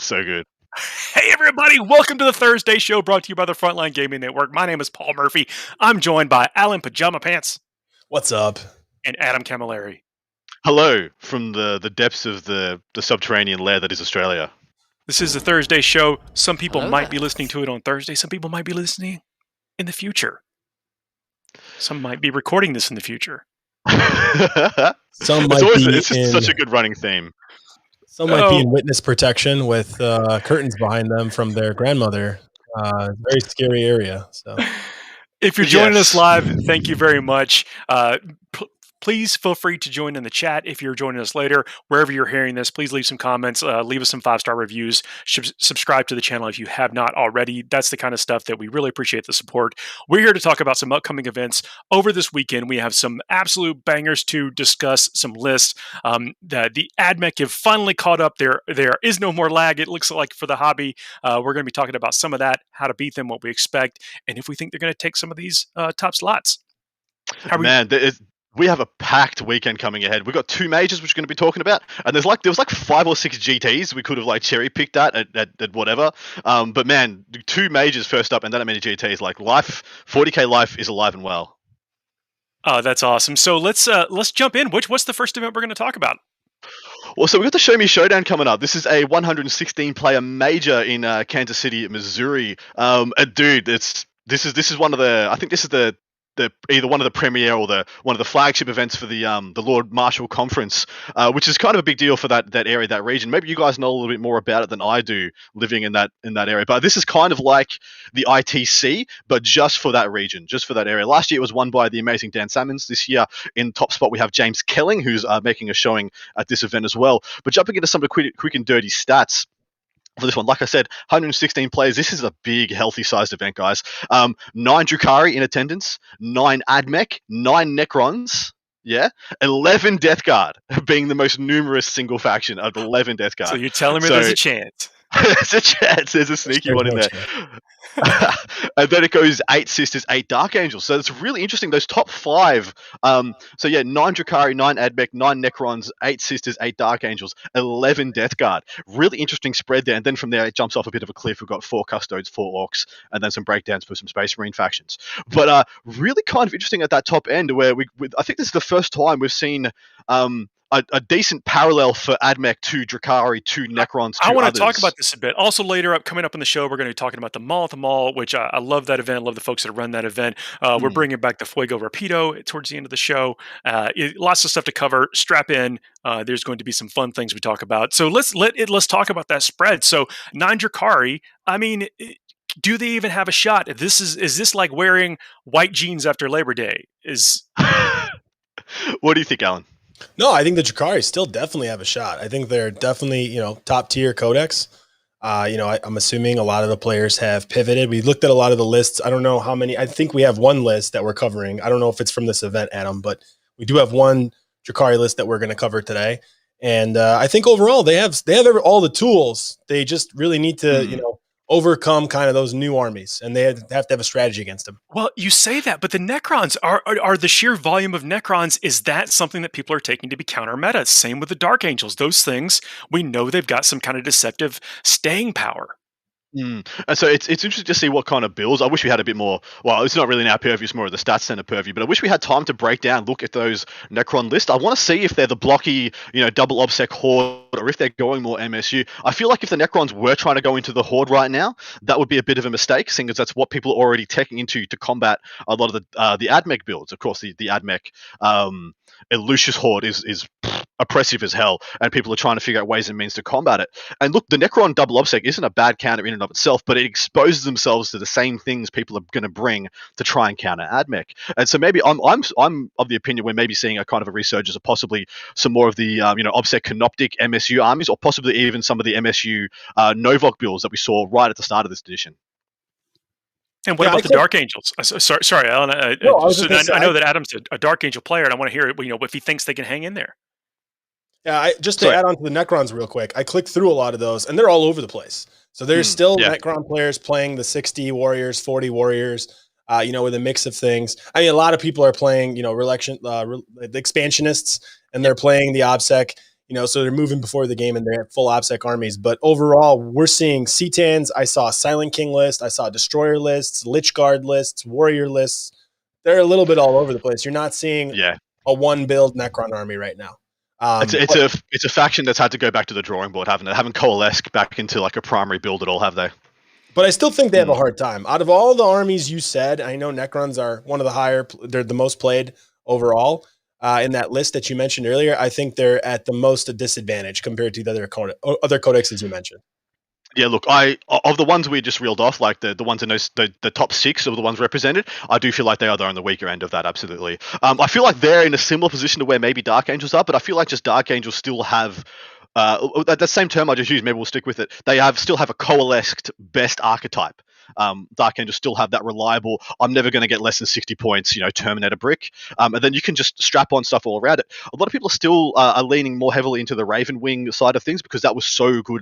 So good. Hey everybody, welcome to the Thursday show brought to you by the Frontline Gaming Network. My name is Paul Murphy. I'm joined by Alan Pajama Pants. What's up? And Adam Camilleri. Hello from the depths of the subterranean lair that is Australia. This is the Thursday show. Some people might be listening to it on Thursday. Some people might be listening in the future. Some might be recording this in the future. It's just such a good running theme. Some might be in witness protection with curtains behind them from their grandmother. Very scary area. So, if you're joining us live, thank you very much. Please feel free to join in the chat if you're joining us later. Wherever you're hearing this, please leave some comments, leave us some 5-star reviews, subscribe to the channel if you have not already. That's the kind of stuff that we really appreciate the support. We're here to talk about some upcoming events over this weekend. We have some absolute bangers to discuss, some lists. The Admech have finally caught up. There is no more lag, it looks like, for the hobby. We're going to be talking about some of that, how to beat them, what we expect, and if we think they're going to take some of these top slots. We have a packed weekend coming ahead. We've got 2 majors which we're going to be talking about, and there was 5 or 6 GTs we could have cherry picked at whatever. But man, 2 majors first up, and that many GTs. Life, 40k life is alive and well. Oh, that's awesome. So let's jump in. What's the first event we're going to talk about? Well, so we've got the Show Me Showdown coming up. This is a 116-player major in Kansas City, Missouri. Dude, this is one of the. I think this is the either one of the premier or one of the flagship events for the Lord Marshall Conference, which is kind of a big deal for that area, that region. Maybe you guys know a little bit more about it than I do, living in that area. But this is kind of like the ITC, but just for that region, just for that area. Last year it was won by the amazing Dan Salmons. This year in top spot we have James Kelling, who's making a showing at this event as well. But jumping into some of the quick and dirty stats for this one, like I said, 116 players. This is a big, healthy-sized event, guys. 9 Drukhari in attendance, 9 Admech, 9 Necrons, 11 Deathguard, being the most numerous single faction of 11 Deathguard. So you're telling me there's a chance? There's a chance. There's a sneaky one in there. And then it goes 8 Sisters, 8 Dark Angels. So it's really interesting. Those top 5. 9 Drukhari, 9 Admech, 9 Necrons, 8 Sisters, 8 Dark Angels, 11 Deathguard. Really interesting spread there. And then from there, it jumps off a bit of a cliff. We've got 4 Custodes, 4 Orcs, and then some breakdowns for some Space Marine factions. But really kind of interesting at that top end where I think this is the first time we've seen a decent parallel for Admech to Drukhari to Necrons to I want to talk about this a bit. Also later up, coming up in the show, we're going to be talking about the Mall, which I love that event. I love the folks that run that event. We're bringing back the Fuego Rapido towards the end of the show. Lots of stuff to cover. Strap in. There's going to be some fun things we talk about. So let's talk about that spread. So 9 Drukhari, I mean, do they even have a shot? Is this like wearing white jeans after Labor Day? What do you think, Alan? No, I think the Drukhari still definitely have a shot. I think they're definitely, top tier codex. I'm assuming a lot of the players have pivoted. We looked at a lot of the lists. I don't know how many. I think we have one list that we're covering. I don't know if it's from this event, Adam, but we do have one Drukhari list that we're going to cover today. And I think overall they have all the tools. They just really need to, overcome kind of those new armies, and they have to have a strategy against them. Well, you say that, but the Necrons are the sheer volume of Necrons. Is that something that people are taking to be counter meta? Same with the Dark Angels. Those things, we know they've got some kind of deceptive staying power. And so it's interesting to see what kind of builds. I wish we had a bit more. Well, it's not really in our purview; it's more of the stats center purview. But I wish we had time to break down, look at those Necron lists. I want to see if they're the blocky, double obsec horde, or if they're going more MSU. I feel like if the Necrons were trying to go into the horde right now, that would be a bit of a mistake, seeing as that's what people are already teching into to combat a lot of the Admech builds. Of course, the Admech Lucius horde is oppressive as hell, and people are trying to figure out ways and means to combat it. And look, the Necron double obsec isn't a bad counter in and of itself, but it exposes themselves to the same things people are going to bring to try and counter Admech. And so maybe I'm of the opinion we're maybe seeing a kind of a resurgence of possibly some more of the obsec canoptic MSU armies, or possibly even some of the MSU Novok builds that we saw right at the start of this edition. And what about the Dark Angels? Sorry, Alan. I know that Adam's a Dark Angel player, and I want to hear if he thinks they can hang in there. Yeah, to add on to the Necrons real quick, I clicked through a lot of those, and they're all over the place. So there's still Necron players playing the 60 warriors, 40 warriors, with a mix of things. I mean, a lot of people are playing, the expansionists, and they're playing the OBSEC. so they're moving before the game and they're full OBSEC armies. But overall, we're seeing C-Tans. I saw a Silent King list. I saw Destroyer lists, Lich Guard lists, Warrior lists. They're a little bit all over the place. You're not seeing a one build Necron army right now. It's a faction that's had to go back to the drawing board, haven't it? Haven't coalesced back into like a primary build at all, have they? But I still think they have a hard time. Out of all the armies you said, I know Necrons are one of the higher, they're the most played overall in that list that you mentioned earlier. I think they're at the most disadvantage compared to the other codexes you mentioned. Yeah, look, of the ones we just reeled off, like the ones in the top 6 of the ones represented, I do feel like they are on the weaker end of that, absolutely. I feel like they're in a similar position to where maybe Dark Angels are, but I feel like just Dark Angels still have that same term I just used, maybe we'll stick with it. They still have a coalesced best archetype. Dark Angels still have that reliable, I'm never going to get less than 60 points, Terminator brick. And then you can just strap on stuff all around it. A lot of people are still are leaning more heavily into the Raven Wing side of things because that was so good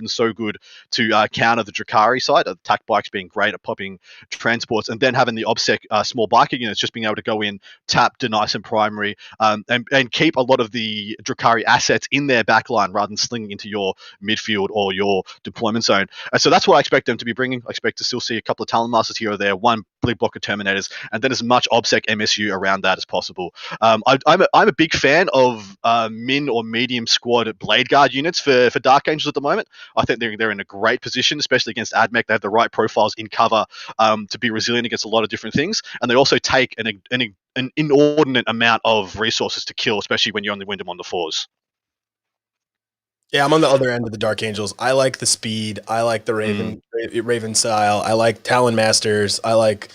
to counter the Drakari side. Attack bikes being great at popping transports, and then having the OBSEC small biker units just being able to go in, tap, deny some primary, and keep a lot of the Drakari assets in their backline rather than slinging into your midfield or your deployment zone. And so that's what I expect them to be bringing. I expect to still see a couple of Talon Masters here or there, one big block of Terminators, and then as much OBSEC MSU around that as possible. I'm a big fan of min or medium squad Blade Guard units for Dark Angels at the moment. I think they're in a great position, especially against Admech. They have the right profiles in cover to be resilient against a lot of different things, and they also take an inordinate amount of resources to kill, especially when you only win them on the 4s. Yeah, I'm on the other end of the Dark Angels. I like the speed. I like the Raven style. I like Talon Masters. I like,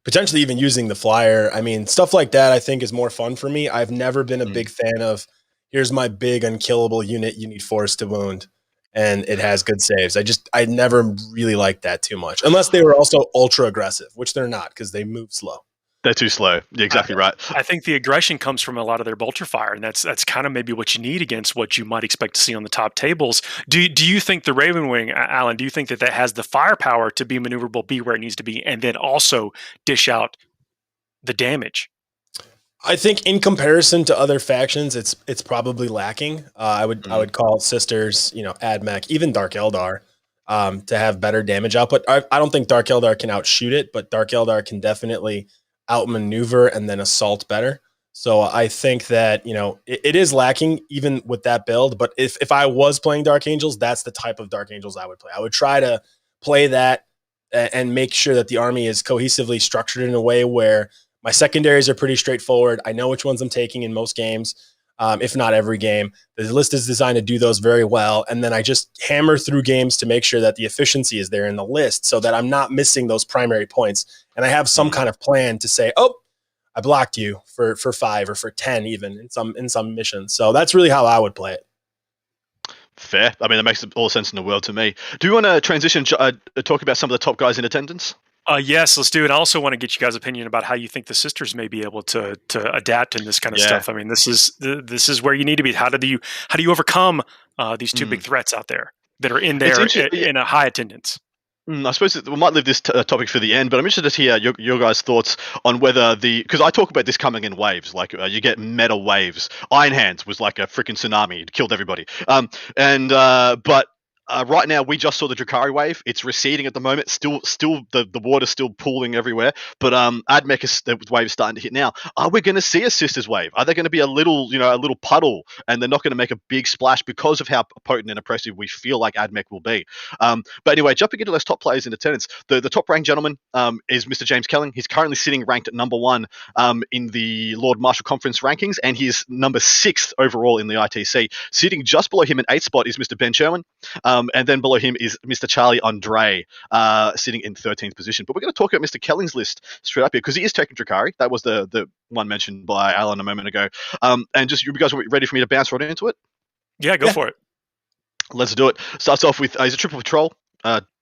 potentially even using the flyer. I mean, stuff like that I think is more fun for me. I've never been a big fan of, here's my big unkillable unit you need force to wound, and it has good saves. I never really liked that too much. Unless they were also ultra aggressive, which they're not because they move slow. They're too slow. You're exactly right. I think the aggression comes from a lot of their bolter fire, and that's kind of maybe what you need against what you might expect to see on the top tables. Do you think the Raven Wing, Alan, do you think that has the firepower to be maneuverable, be where it needs to be, and then also dish out the damage? I think in comparison to other factions, it's probably lacking. I would call Sisters, Admech, even Dark Eldar, to have better damage output. I don't think Dark Eldar can outshoot it, but Dark Eldar can definitely outmaneuver and then assault better. So I think that, it is lacking even with that build. But if I was playing Dark Angels, that's the type of Dark Angels I would play. I would try to play that and make sure that the army is cohesively structured in a way where my secondaries are pretty straightforward. I know which ones I'm taking in most games, if not every game. The list is designed to do those very well. And then I just hammer through games to make sure that the efficiency is there in the list so that I'm not missing those primary points. And I have some kind of plan to say, oh, I blocked you for 5 or for 10 even in some missions. So that's really how I would play it. Fair. I mean, that makes all the sense in the world to me. Do you want to transition, talk about some of the top guys in attendance? Yes, let's do it. I also want to get you guys' opinion about how you think the Sisters may be able to adapt in this kind of stuff. I mean, this is where you need to be. How do you overcome these two big threats out there that are in there in a high attendance? I suppose we might leave this topic for the end, but I'm interested to hear your guys' thoughts on whether because I talk about this coming in waves, like you get meta waves. Iron Hands was like a freaking tsunami; it killed everybody. But right now, we just saw the Drakari wave. It's receding at the moment. Still, the water's still pooling everywhere. But Admech the wave is starting to hit now. Are we going to see a Sisters wave? Are they going to be a little puddle, and they're not going to make a big splash because of how potent and oppressive we feel like Admech will be? But anyway, jumping into those top players in attendance, the top ranked gentleman is Mr. James Kelling. He's currently sitting ranked at number 1 in the Lord Marshal Conference rankings, and he's number 6th overall in the ITC. Sitting just below him in 8th spot is Mr. Ben Sherwin. And then below him is Mr. Charlie Andre, sitting in 13th position. But we're going to talk about Mr. Kelling's list straight up here because he is taking Drakari. That was the one mentioned by Alan a moment ago. And just you guys are ready for me to bounce right into it? Yeah, go for it. Let's do it. Starts off with he's a triple patrol.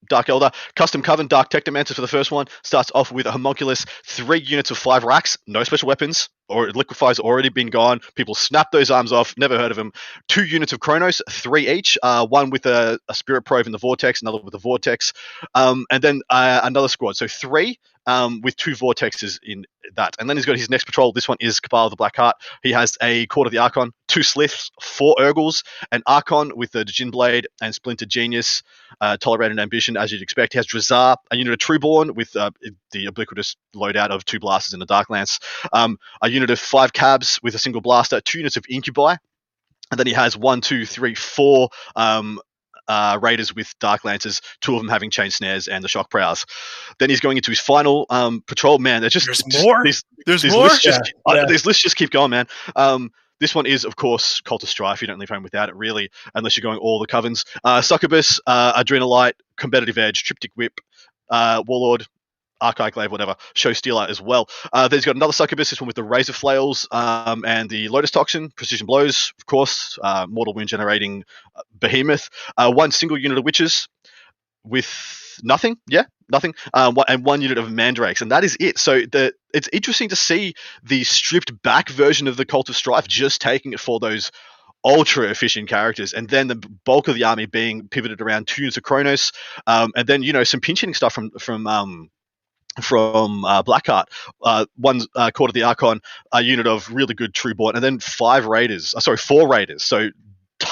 Dark Elder. Custom Coven, Dark Technomancer for the first one. Starts off with a Homunculus, 3 units of 5 racks, no special weapons, or Liquefy's already been gone. People snap those arms off, never heard of him. 2 units of Chronos, 3 each, one with a Spirit Probe in the Vortex, another with the Vortex, and then another squad. So 3 with 2 Vortexes in that. And then he's got his next patrol. This one is Cabal of the Black Heart. He has a Court of the Archon, 2 Sliths, 4 Urgles, an Archon with the Djinn Blade and Splinter Genius, Tolerated Ambition, as you'd expect. He has Drazar, a unit of Trueborn with the ubiquitous loadout of 2 blasters in the Dark Lance, a unit of 5 Cabs with a single blaster, 2 units of Incubi, and then he has 4 Raiders with Dark Lancers, 2 of them having Chain Snares and the Shock Prows. Then he's going into his final patrol. Man, there's more. There's more. These lists just keep going, man. This one is, of course, Cult of Strife. You don't leave home without it, really, unless you're going all the covens. Succubus, Adrenalite, Competitive Edge, Triptych Whip, Warlord, Archive Glaive, whatever, Show Stealer as well. Then he's got another Succubus, this one with the Razor Flails and the Lotus Toxin, Precision Blows, of course, Mortal Wound Generating Behemoth, 1 single unit of Witches with nothing, and 1 unit of Mandrakes, and that is it. So it's interesting to see the stripped back version of the Cult of Strife, just taking it for those ultra efficient characters, and then the bulk of the army being pivoted around 2 units of Chronos, and then some pinch hitting stuff from Blackheart, 1 Court of the Archon, a unit of really good Trueborn, and then 4 Raiders. So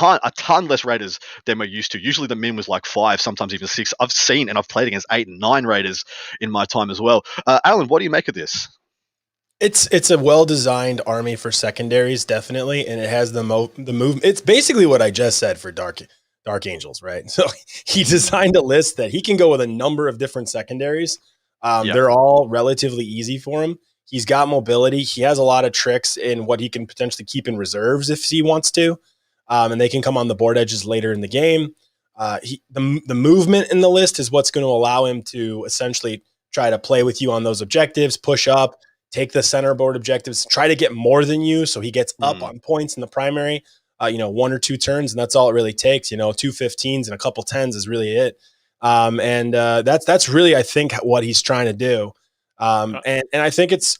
a ton less Raiders than we're used to. Usually the min was like 5, sometimes even 6. I've seen and I've played against 8 and 9 Raiders in my time as well. Alan, what do you make of this? It's a well-designed army for secondaries, definitely, and it has the movement. It's basically what I just said for Dark Angels, right? So he designed a list that he can go with a number of different secondaries. They're all relatively easy for him. He's got mobility. He has a lot of tricks in what he can potentially keep in reserves if he wants to, and they can come on the board edges later in the game. The movement in the list is what's going to allow him to essentially try to play with you on those objectives, push up, take the center board objectives, try to get more than you, so he gets up on points in the primary. 1 or 2 turns, and that's all it really takes. 2 15s and a couple 10s is really it. That's really, I think, what he's trying to do. And I think it's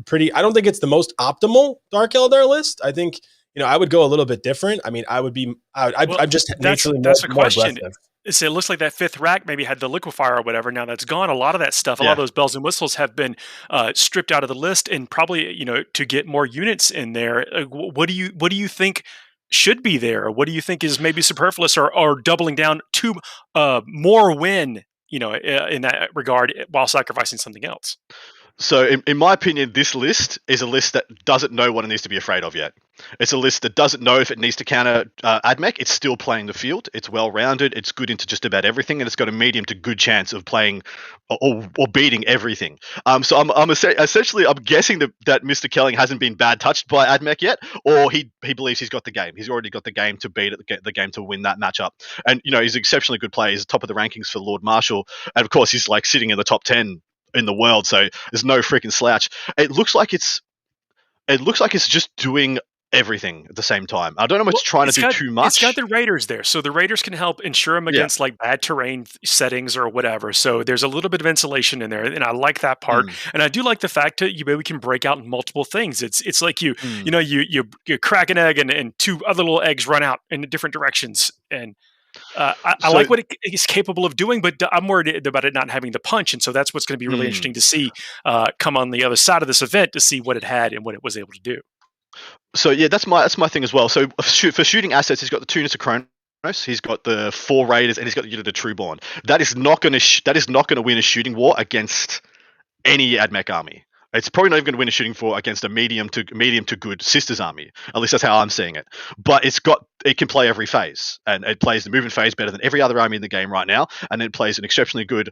pretty. I don't think it's the most optimal Dark Eldar list. I think I would go a little bit different. I mean, I'm just naturally that's more a question. aggressive. It looks like that 5th rack maybe had the liquefier or whatever. Now that's gone. A lot of that stuff, a lot of those bells and whistles have been stripped out of the list, and probably to get more units in there. What do you think should be there? What do you think is maybe superfluous or doubling down to more win? In that regard, while sacrificing something else. So, in my opinion, this list is a list that doesn't know what it needs to be afraid of yet. It's a list that doesn't know if it needs to counter Admech. It's still playing the field. It's well-rounded. It's good into just about everything, and it's got a medium to good chance of playing or beating everything. So I'm essentially guessing that Mr. Kelling hasn't been bad touched by Admech yet, or he believes he's got the game. He's already got the game to beat it, the game to win that matchup. And he's an exceptionally good player. He's top of the rankings for Lord Marshal, and of course he's like sitting in the top 10 in the world, so there's no freaking slouch. It looks like it's just doing everything at the same time. I don't know if it's trying to do too much. It's got the Raiders there, so the Raiders can help insure him against like bad terrain settings or whatever. So there's a little bit of insulation in there, and I like that part. And I do like the fact that we can break out in multiple things. It's like you crack an egg and 2 other little eggs run out in different directions, and I like what it is capable of doing, but I'm worried about it not having the punch, and so that's what's going to be really interesting to see come on the other side of this event to see what it had and what it was able to do. So yeah, that's my thing as well. So for shooting assets, he's got the 2 units of Chronos, he's got the 4 Raiders, and he's got the unit of Trueborn. That is not going to win a shooting war against any Admech army. It's probably not even going to win a shooting war against a medium to good Sisters army. At least that's how I'm seeing it. But it can play every phase, and it plays the movement phase better than every other army in the game right now. And then it plays an exceptionally good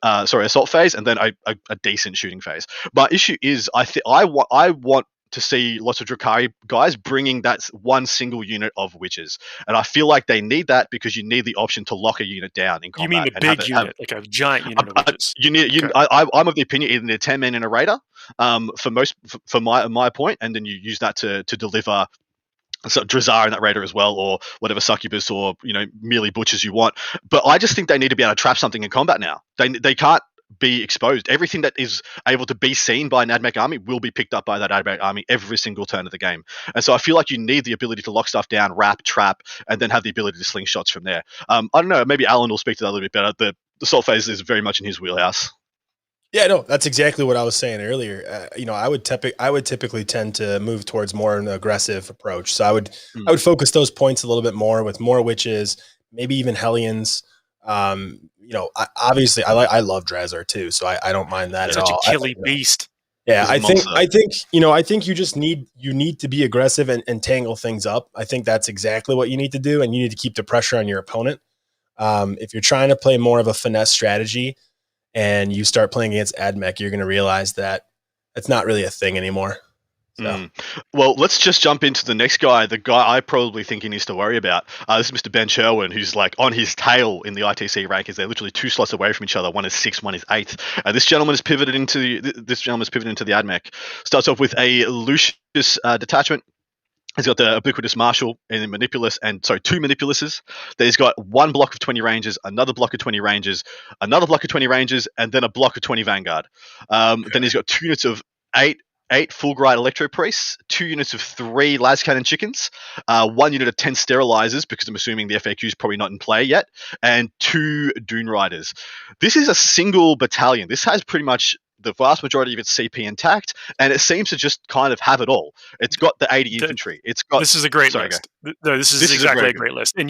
assault phase, and then a decent shooting phase. My issue is I want to see lots of Drukhari guys bringing that 1 single unit of Witches, and I feel like they need that because you need the option to lock a unit down in combat. You mean a big unit, like a giant unit of Witches? I'm of the opinion either need 10 men in a Raider, for my point, and then you use that to deliver so Drazar in that raider as well, or whatever succubus or melee butchers you want. But I just think they need to be able to trap something in combat now. They can't be exposed. Everything that is able to be seen by an Admech army will be picked up by that Admech army every single turn of the game. And so I feel like you need the ability to lock stuff down, wrap, trap, and then have the ability to sling shots from there. I don't know, maybe Alan will speak to that a little bit better. The assault phase is very much in his wheelhouse. Yeah, no, that's exactly what I was saying earlier. I would typically tend to move towards more an aggressive approach. So I would focus those points a little bit more with more witches, maybe even Hellions. Obviously I love Drazar too, so I don't mind that at all. Such a killy beast. Yeah, I think you just need to be aggressive and tangle things up. I think that's exactly what you need to do, and you need to keep the pressure on your opponent. If you're trying to play more of a finesse strategy and you start playing against Admech, you're going to realize that it's not really a thing anymore. So. Well, let's just jump into the next guy, the guy I probably think he needs to worry about. This is Mr. Ben Sherwin, who's like on his tail in the ITC rankings. They're literally 2 slots away from each other. One is 6th, one is 8th. This gentleman is pivoted into the Admech. Starts off with a Lucius detachment. He's got the Ubiquitous Marshal and the Manipulus, and 2 Manipuluses. Then he's got 1 block of 20 ranges, another block of 20 ranges, another block of 20 ranges, and then a block of 20 Vanguard. Then he's got 2 units of 8 Fulgurite Electro Priests, 2 units of 3 Las Cannon Chickens, 1 unit of 10 Sterilizers, because I'm assuming the FAQ is probably not in play yet, and 2 Dune Riders. This is a single battalion. This has pretty much the vast majority of its CP intact, and it seems to just kind of have it all. It's got the 80 infantry. It's got. This is a great list. No, this is exactly a great list. And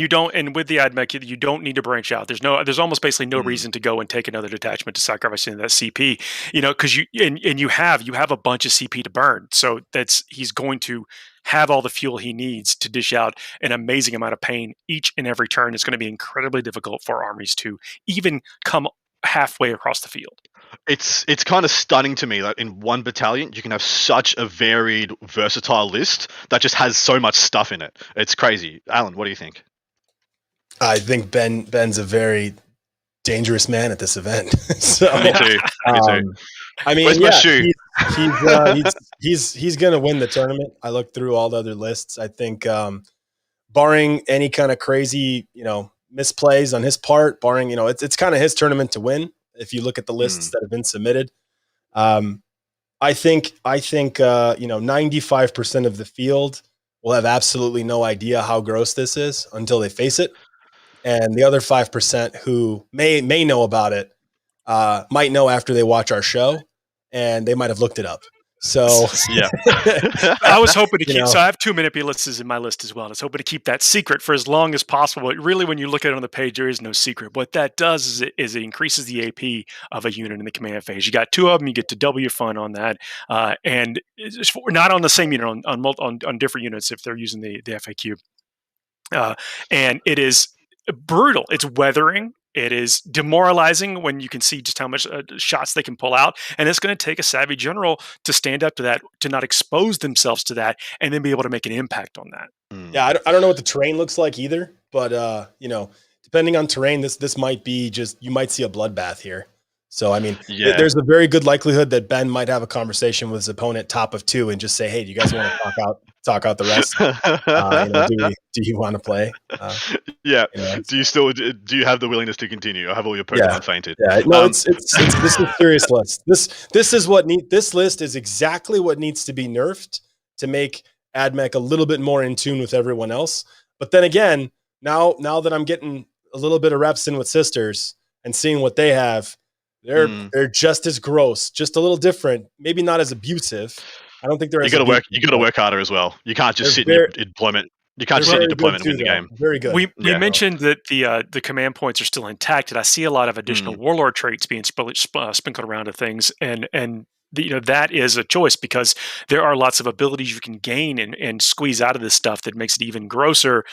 with the Admech, you don't need to branch out. There's almost basically no reason to go and take another detachment to sacrifice into that CP. Because you have a bunch of CP to burn. So he's going to have all the fuel he needs to dish out an amazing amount of pain each and every turn. It's going to be incredibly difficult for armies to even come halfway across the field. It's kind of stunning to me that in one battalion you can have such a varied, versatile list that just has so much stuff in it. It's crazy. Alan, what do you think? I think Ben's a very dangerous man at this event. So, me too. I mean, where's my shoe? He's going to win the tournament. I looked through all the other lists. I think, barring any kind of crazy, misplays on his part, barring, it's kind of his tournament to win. If you look at the lists that have been submitted, I think 95% of the field will have absolutely no idea how gross this is until they face it. And the other 5% who may know about it might know after they watch our show, and they might have looked it up. So yeah, I was hoping to keep. So I have 2 Manipuluses in my list as well. I was hoping to keep that secret for as long as possible. But really, when you look at it on the page, there is no secret. What that does is it increases the AP of a unit in the command phase. You got 2 of them. You get to double your fun on that, and it's not on the same unit, on different units if they're using the FAQ. And it is brutal. It's weathering. It is demoralizing when you can see just how much shots they can pull out. And it's going to take a savvy general to stand up to that, to not expose themselves to that, and then be able to make an impact on that. Yeah, I don't know what the terrain looks like either. But, depending on terrain, this might be you might see a bloodbath here. So, I mean, there's a very good likelihood that Ben might have a conversation with his opponent top of 2 and just say, hey, do you guys want to talk out the rest? Do you want to play? Do you have the willingness to continue? Or have all your Pokemon fainted? Yeah, no, this is a serious list. This list is exactly what needs to be nerfed to make Admech a little bit more in tune with everyone else. But then again, now that I'm getting a little bit of reps in with Sisters and seeing what they have, they're just as gross, just a little different, maybe not as abusive. I don't think they're. You got to work harder as well. You can't just sit in your deployment. You can't just sit in your deployment and win the game. Very good. We mentioned that the command points are still intact, and I see a lot of additional warlord traits being sprinkled around to things, and that is a choice because there are lots of abilities you can gain and squeeze out of this stuff that makes it even grosser.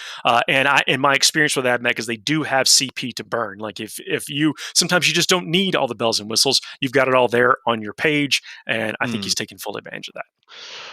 And in my experience with Admech is they do have CP to burn. Like if sometimes you just don't need all the bells and whistles. You've got it all there on your page, and I think he's taking full advantage of that.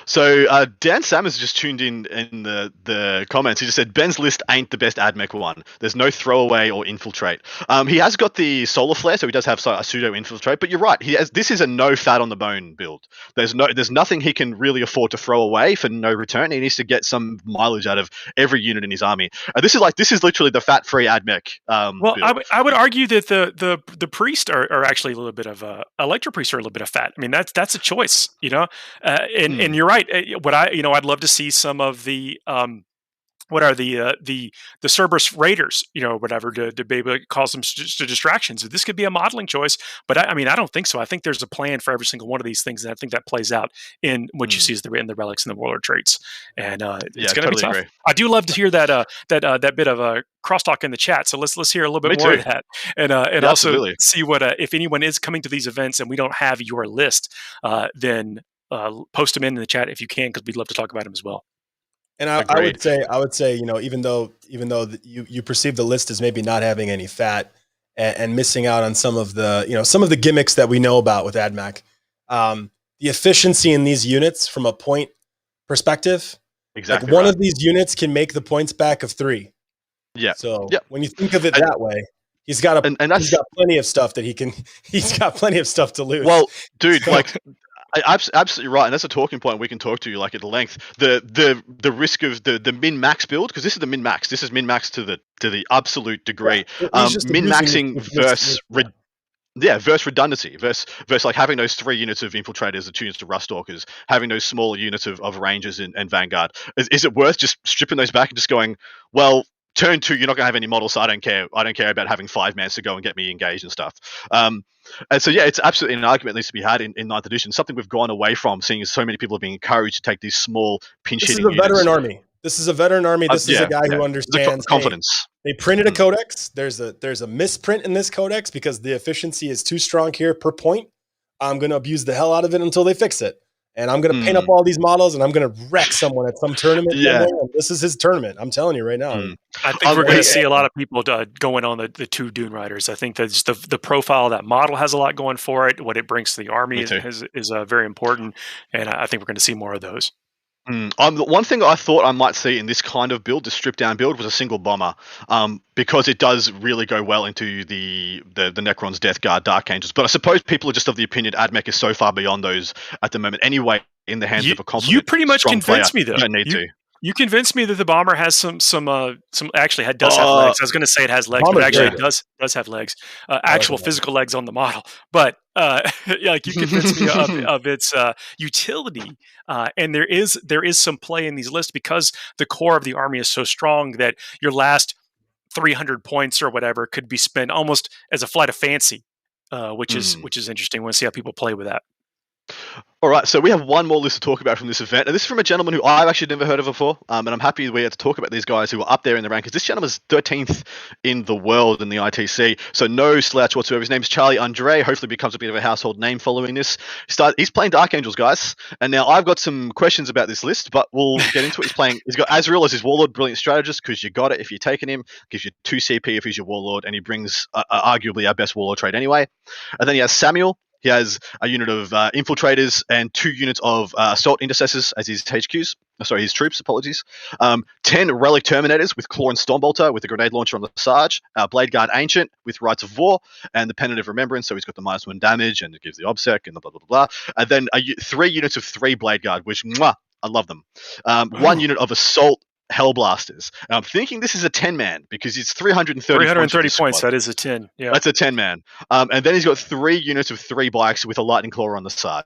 So Dan Sammers just tuned in the comments. He just said Ben's list ain't the best Admech one. There's no throwaway or infiltrate. He has got the solar flare, so he does have a pseudo infiltrate. But you're right. This is a no fat on the bone build. There's nothing he can really afford to throw away for no return. He needs to get some mileage out of every unit in his army. This is literally the fat free Admech. Well, I would argue that the priest are actually a little bit of electro priests are a little bit of fat. I mean that's a choice, and you're right. I'd love to see some of the what are the Cerberus Raiders, whatever, to be able to cause some distractions. This could be a modeling choice, but I don't think so. I think there's a plan for every single one of these things, and I think that plays out in what you see as in the relics and the warlord traits. And it's going to be tough. Agree. I do love to hear that bit of a crosstalk in the chat. So let's hear a little bit more of that, and also see what if anyone is coming to these events and we don't have your list, then post them in the chat if you can, because we'd love to talk about them as well. And I would say, even though you perceive the list as maybe not having any fat and missing out on some of the gimmicks that we know about with Admech, the efficiency in these units from a point perspective, exactly. Like one of these units can make the points back of 3. Yeah. So when you think of it that way, he's got plenty of stuff that he's got plenty of stuff to lose. Well, dude, absolutely right, and that's a talking point we can talk to you at length. The risk of the min max build, because this is the min max. This is min max to the absolute degree. Min maxing versus redundancy, versus like having those 3 units of infiltrators, the 2 units of ruststalkers, having those smaller units of rangers and vanguard. Is it worth just stripping those back and just going, well, turn 2, you're not going to have any models, so I don't care. I don't care about having 5 mans to go and get me engaged and stuff. And so, it's absolutely an argument that needs to be had in 9th edition, something we've gone away from, seeing as so many people are being encouraged to take these small pinch-hitting units. This is a veteran army. This is a guy who understands confidence. They printed a codex. There's a misprint in this codex because the efficiency is too strong here per point. I'm going to abuse the hell out of it until they fix it. And I'm going to paint up all these models, and I'm going to wreck someone at some tournament. Yeah. This is his tournament. I'm telling you right now. I think we're going to see a lot of people going on the 2 Dune Riders. I think that just the profile of that model has a lot going for it. What it brings to the army is very important, and I think we're going to see more of those. One thing I thought I might see in this kind of build, the stripped down build, was a single bomber, because it does really go well into the Necrons, Deathguard, Dark Angels. But I suppose people are just of the opinion Admech is so far beyond those at the moment anyway, in the hands of a confident, you pretty much convinced me, though. You don't need to. You convinced me that the bomber has some actually does have legs. I was going to say it has legs, but actually it does have legs, actual physical legs on the model. But you convinced me of its utility, and there is some play in these lists because the core of the army is so strong that your last 300 points or whatever could be spent almost as a flight of fancy, which is interesting. I want to see how people play with that. All right, so we have one more list to talk about from this event, and this is from a gentleman who I've actually never heard of before, and I'm happy we had to talk about these guys who are up there in the rankings. This gentleman's 13th in the world in the ITC, so no slouch whatsoever. His name's Charlie Andre. Hopefully becomes a bit of a household name following this. He's playing Dark Angels, guys, and now I've got some questions about this list, but we'll get into it. He's got Azrael as his warlord, brilliant strategist, because you got it if you're taking him, gives you 2 CP if he's your warlord, and he brings arguably our best warlord trait anyway. And then he has Samuel. He has a unit of infiltrators and 2 units of assault intercessors as his HQs. His troops, apologies. 10 relic terminators with claw and stormbolter with a grenade launcher on the Sarge. Blade Guard Ancient with Rites of War and the Pennant of Remembrance. So he's got the -1 damage and it gives the obsec and the blah, blah, blah, blah. And then 3 units of 3 Blade Guard, which, I love them. 1 unit of assault Hellblasters. And I'm thinking this is a 10-man because it's 330 points. That is a 10. Yeah, that's a 10-man. And then he's got 3 units of 3 bikes with a lightning claw on the side.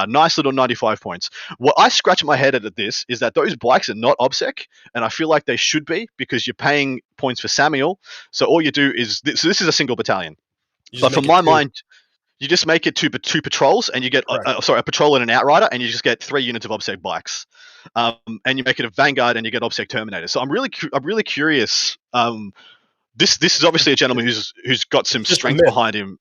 Nice little 95 points. What I scratch my head at this is that those bikes are not obsec, and I feel like they should be because you're paying points for Samuel. So all you do is this is a single battalion. But from my mind, you just make it two patrols, and you get a patrol and an outrider, and you just get 3 units of obsec bikes. And you make it a vanguard, and you get obsec terminator. So I'm really curious. This is obviously a gentleman who's got some strength behind him.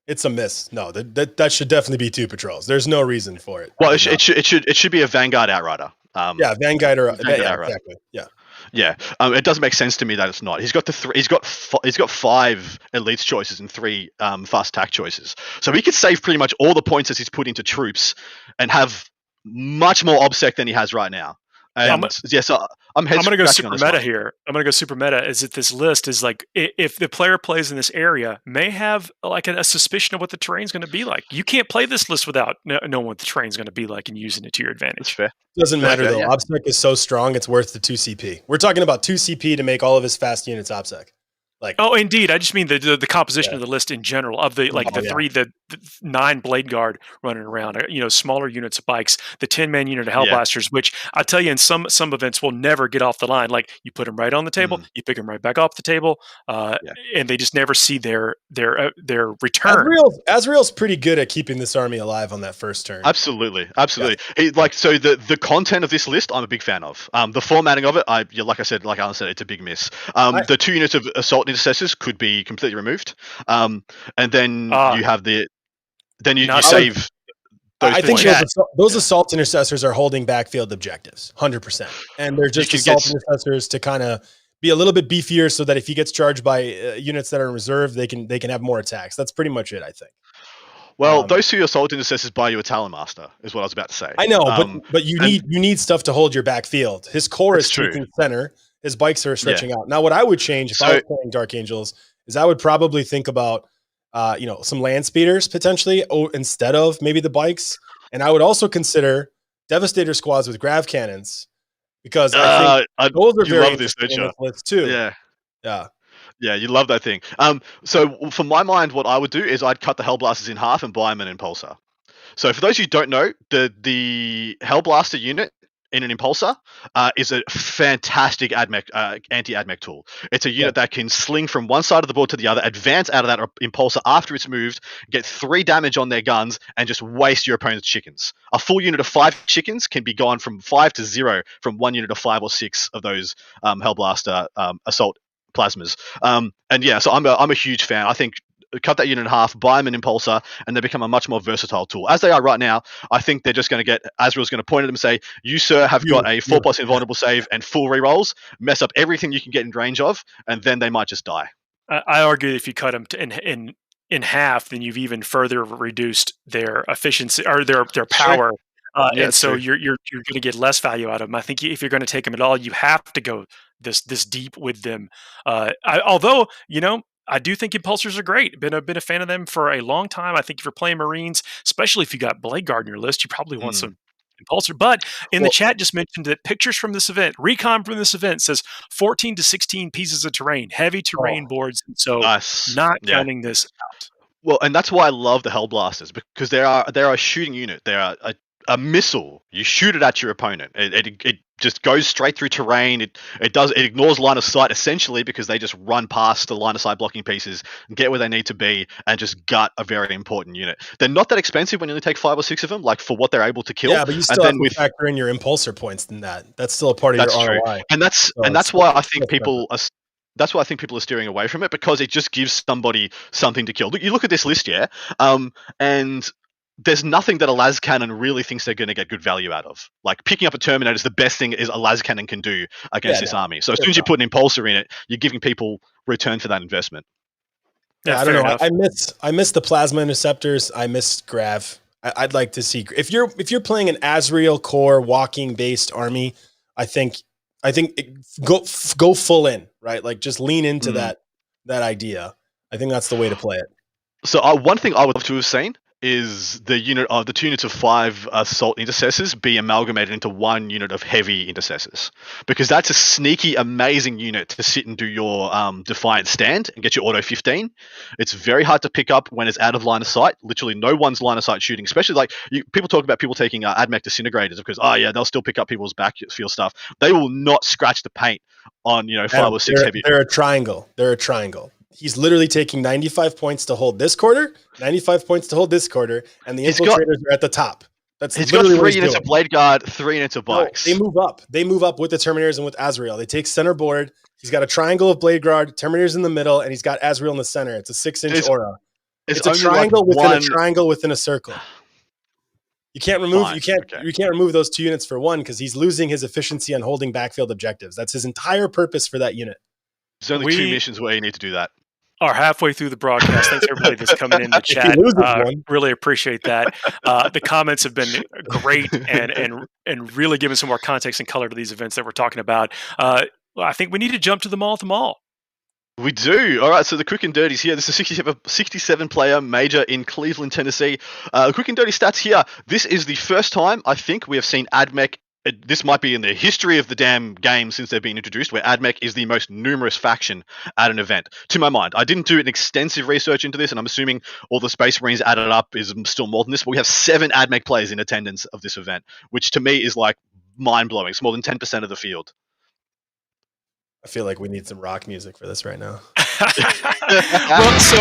It's a miss. No, that should definitely be 2 patrols. There's no reason for it. Well, it should be a vanguard outrider. Vanguard or outrider. Exactly. Yeah. Yeah, it doesn't make sense to me that it's not. He's got he's got 5 elites choices and 3 fast attack choices. So he could save pretty much all the points that he's put into troops and have much more obsec than he has right now. And so I'm going to go super meta here. I'm going to go super meta. Is that this list is like, if the player plays in this area, may have like a suspicion of what the terrain's going to be like. You can't play this list without knowing what the terrain's going to be like and using it to your advantage. That's fair. Doesn't matter though. Yeah. OBSEC is so strong, it's worth the 2 CP. We're talking about 2 CP to make all of his fast units OBSEC. Like, oh, indeed. I just mean the composition of the list in general of the the 9 Blade Guard running around. Smaller units of bikes, the 10-man unit of Hellblasters, which I tell you in some events will never get off the line. Like you put them right on the table, you pick them right back off the table, and they just never see their return. Azrael's pretty good at keeping this army alive on that first turn. Absolutely. Yeah. So the content of this list, I'm a big fan of. The formatting of it, like Alan said, it's a big miss. The 2 units of assault intercessors could be completely removed, and then you have you save. I think those assault intercessors are holding backfield objectives, 100%, and they're just assault intercessors to kind of be a little bit beefier, so that if he gets charged by units that are in reserve, they can have more attacks. That's pretty much it, I think. Well, those 2 assault intercessors buy you a Talon Master, is what I was about to say. I know, but you need stuff to hold your backfield. His core is taking center. His bikes are stretching out. Now, what I would change if I was playing Dark Angels is I would probably think about, some land speeders potentially instead of maybe the bikes. And I would also consider Devastator squads with grav cannons, because I think those are very interesting in this list too. Yeah, you love that thing. So for my mind, what I would do is I'd cut the Hellblasters in half and buy them an Impulsor. So for those of you who don't know, the Hellblaster unit in an Impulsor is a fantastic anti-Admech tool. It's a unit that can sling from one side of the board to the other, advance out of that Impulsor after it's moved, get 3 damage on their guns, and just waste your opponent's chickens. A full unit of 5 chickens can be gone from 5 to 0 from one unit of 5 or 6 of those Hellblaster assault plasmas. So I'm a huge fan. I think cut that unit in half, buy them an Impulsor, and they become a much more versatile tool. As they are right now, I think they're just going to get, Azrael's going to point at them and say, you, sir, have got a 4+ invulnerable save and full rerolls, mess up everything you can get in range of, and then they might just die. I argue if you cut them in half, then you've even further reduced their efficiency or their power. So you're going to get less value out of them. I think if you're going to take them at all, you have to go this deep with them. Although, I do think Impulsors are great. Been a fan of them for a long time. I think if you're playing Marines, especially if you got Blade Guard in your list, you probably want some Impulsor. But the chat just mentioned that pictures from this event, recon from this event, says 14 to 16 pieces of terrain, heavy terrain boards. And so not counting this out. Well, and that's why I love the Hellblasters, because they're a shooting unit. They're a missile. You shoot it at your opponent. It just goes straight through terrain. It ignores line of sight essentially, because they just run past the line of sight blocking pieces and get where they need to be and just gut a very important unit. They're not that expensive when you only take 5 or 6 of them, like for what they're able to kill. Yeah, but you still have to factor in your Impulsor points in that. That's still a part of your ROI. And that's why I think people are. That's why I think people are steering away from it, because it just gives somebody something to kill. You look at this list, and there's nothing that a las cannon really thinks they're going to get good value out of. Like picking up a Terminator is the best thing is a las cannon can do against this army. So as soon as you put an Impulsor in it, you're giving people return for that investment. Yeah, I don't know. I miss the plasma interceptors. I miss grav. I'd like to see, if you're playing an Azrael core walking based army, I think go full in, right? Like just lean into that idea. I think that's the way to play it. So one thing I would love to have seen is the 2 units of 5 assault intercessors be amalgamated into 1 unit of heavy intercessors, because that's a sneaky, amazing unit to sit and do your defiant stand and get your auto 15. It's very hard to pick up when it's out of line of sight. Literally no one's line of sight shooting, especially people talk about people taking Admech disintegrators because they'll still pick up people's backfield stuff. They will not scratch the paint on 5 or 6 heavy. They're a triangle. He's literally taking 95 points to hold this quarter, 95 points to hold this quarter, and the infiltrators are at the top. He's got 3 units of Blade Guard, 3 units of bikes. They move up. They move up with the Terminators and with Azrael. They take center board. He's got a triangle of Blade Guard, Terminators in the middle, and he's got Azrael in the center. It's a 6-inch aura. It's a triangle within a triangle within a circle. You can't remove you can't remove those 2 units for 1, because he's losing his efficiency on holding backfield objectives. That's his entire purpose for that unit. There's only 2 missions where you need to do that. are halfway through the broadcast. Thanks everybody that's coming in the chat. Really appreciate that. The comments have been great and really giving some more context and color to these events that we're talking about. I think we need to jump to the mall at the mall. We do. All right, so the Quick and Dirty's here. This is a 67-player major in Cleveland, Tennessee. Quick and Dirty stats here. This is the first time, I think, we have seen Admech. This might be in the history of the damn game since they've been introduced, where Admech is the most numerous faction at an event. To my mind, I didn't do an extensive research into this, and I'm assuming all the Space Marines added up is still more than this, but we have 7 Admech players in attendance of this event, which to me is like mind-blowing. It's more than 10% of the field. I feel like we need some rock music for this right now. Well, so...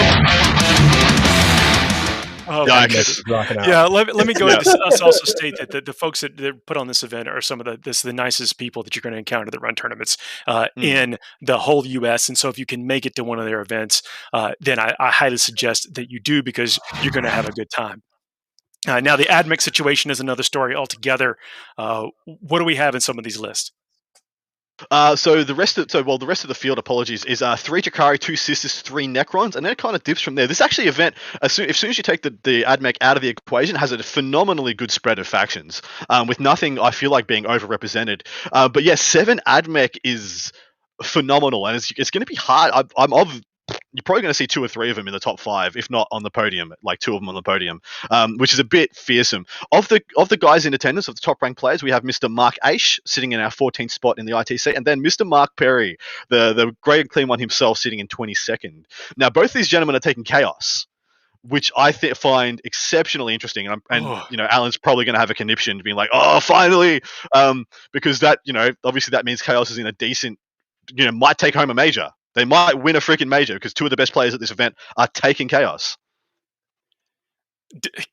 Oh, yeah, let me go ahead and also state that the folks that put on this event are some of the nicest people that you're going to encounter that run tournaments in the whole U.S. And so if you can make it to one of their events, then I highly suggest that you do, because you're going to have a good time. Now, the Admech situation is another story altogether. What do we have in some of these lists? So the rest of the field, apologies, is 3 Drakari, 2 Sisters, 3 Necrons, and then it kind of dips from there. This actually event, as soon as you take the Admech out of the equation, has a phenomenally good spread of factions, with nothing I feel like being overrepresented. But yeah, 7 Admech is phenomenal, and it's going to be hard. You're probably going to see 2 or 3 of them in the top 5, if not on the podium, like 2 of them on the podium, which is a bit fearsome. Of the guys in attendance, of the top ranked players, we have Mr. Mark Aish sitting in our 14th spot in the ITC, and then Mr. Mark Perry, the great and clean one himself, sitting in 22nd. Now, both these gentlemen are taking Chaos, which I find exceptionally interesting, and you know, Alan's probably going to have a conniption being like, "Oh, finally," because that, you know, obviously that means Chaos is in a decent, you know, might take home a major. They might win a freaking major because 2 of the best players at this event are taking Chaos.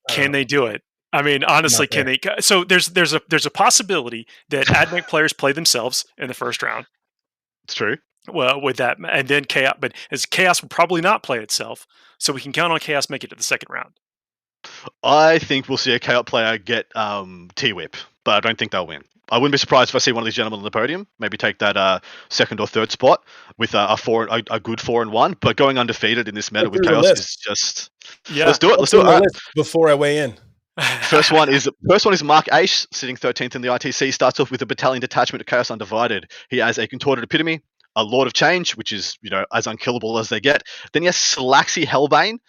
Can they do it? I mean, honestly, can they? So there's a possibility that Admech players play themselves in the first round. It's true. Well, with that, and then Chaos, but as Chaos will probably not play itself, so we can count on Chaos make it to the second round. I think we'll see a Chaos player get T-Whip, but I don't think they'll win. I wouldn't be surprised if I see one of these gentlemen on the podium, maybe take that second or third spot with a good 4-1. But going undefeated in this meta with Chaos is just Let's do it. Let's do it. Right. Before I weigh in, first one is Mark Aish, sitting 13th in the ITC. Starts off with a battalion detachment of Chaos Undivided. He has a contorted epitome, a Lord of Change, which is, you know, as unkillable as they get. Then he has Slaxy Hellbane,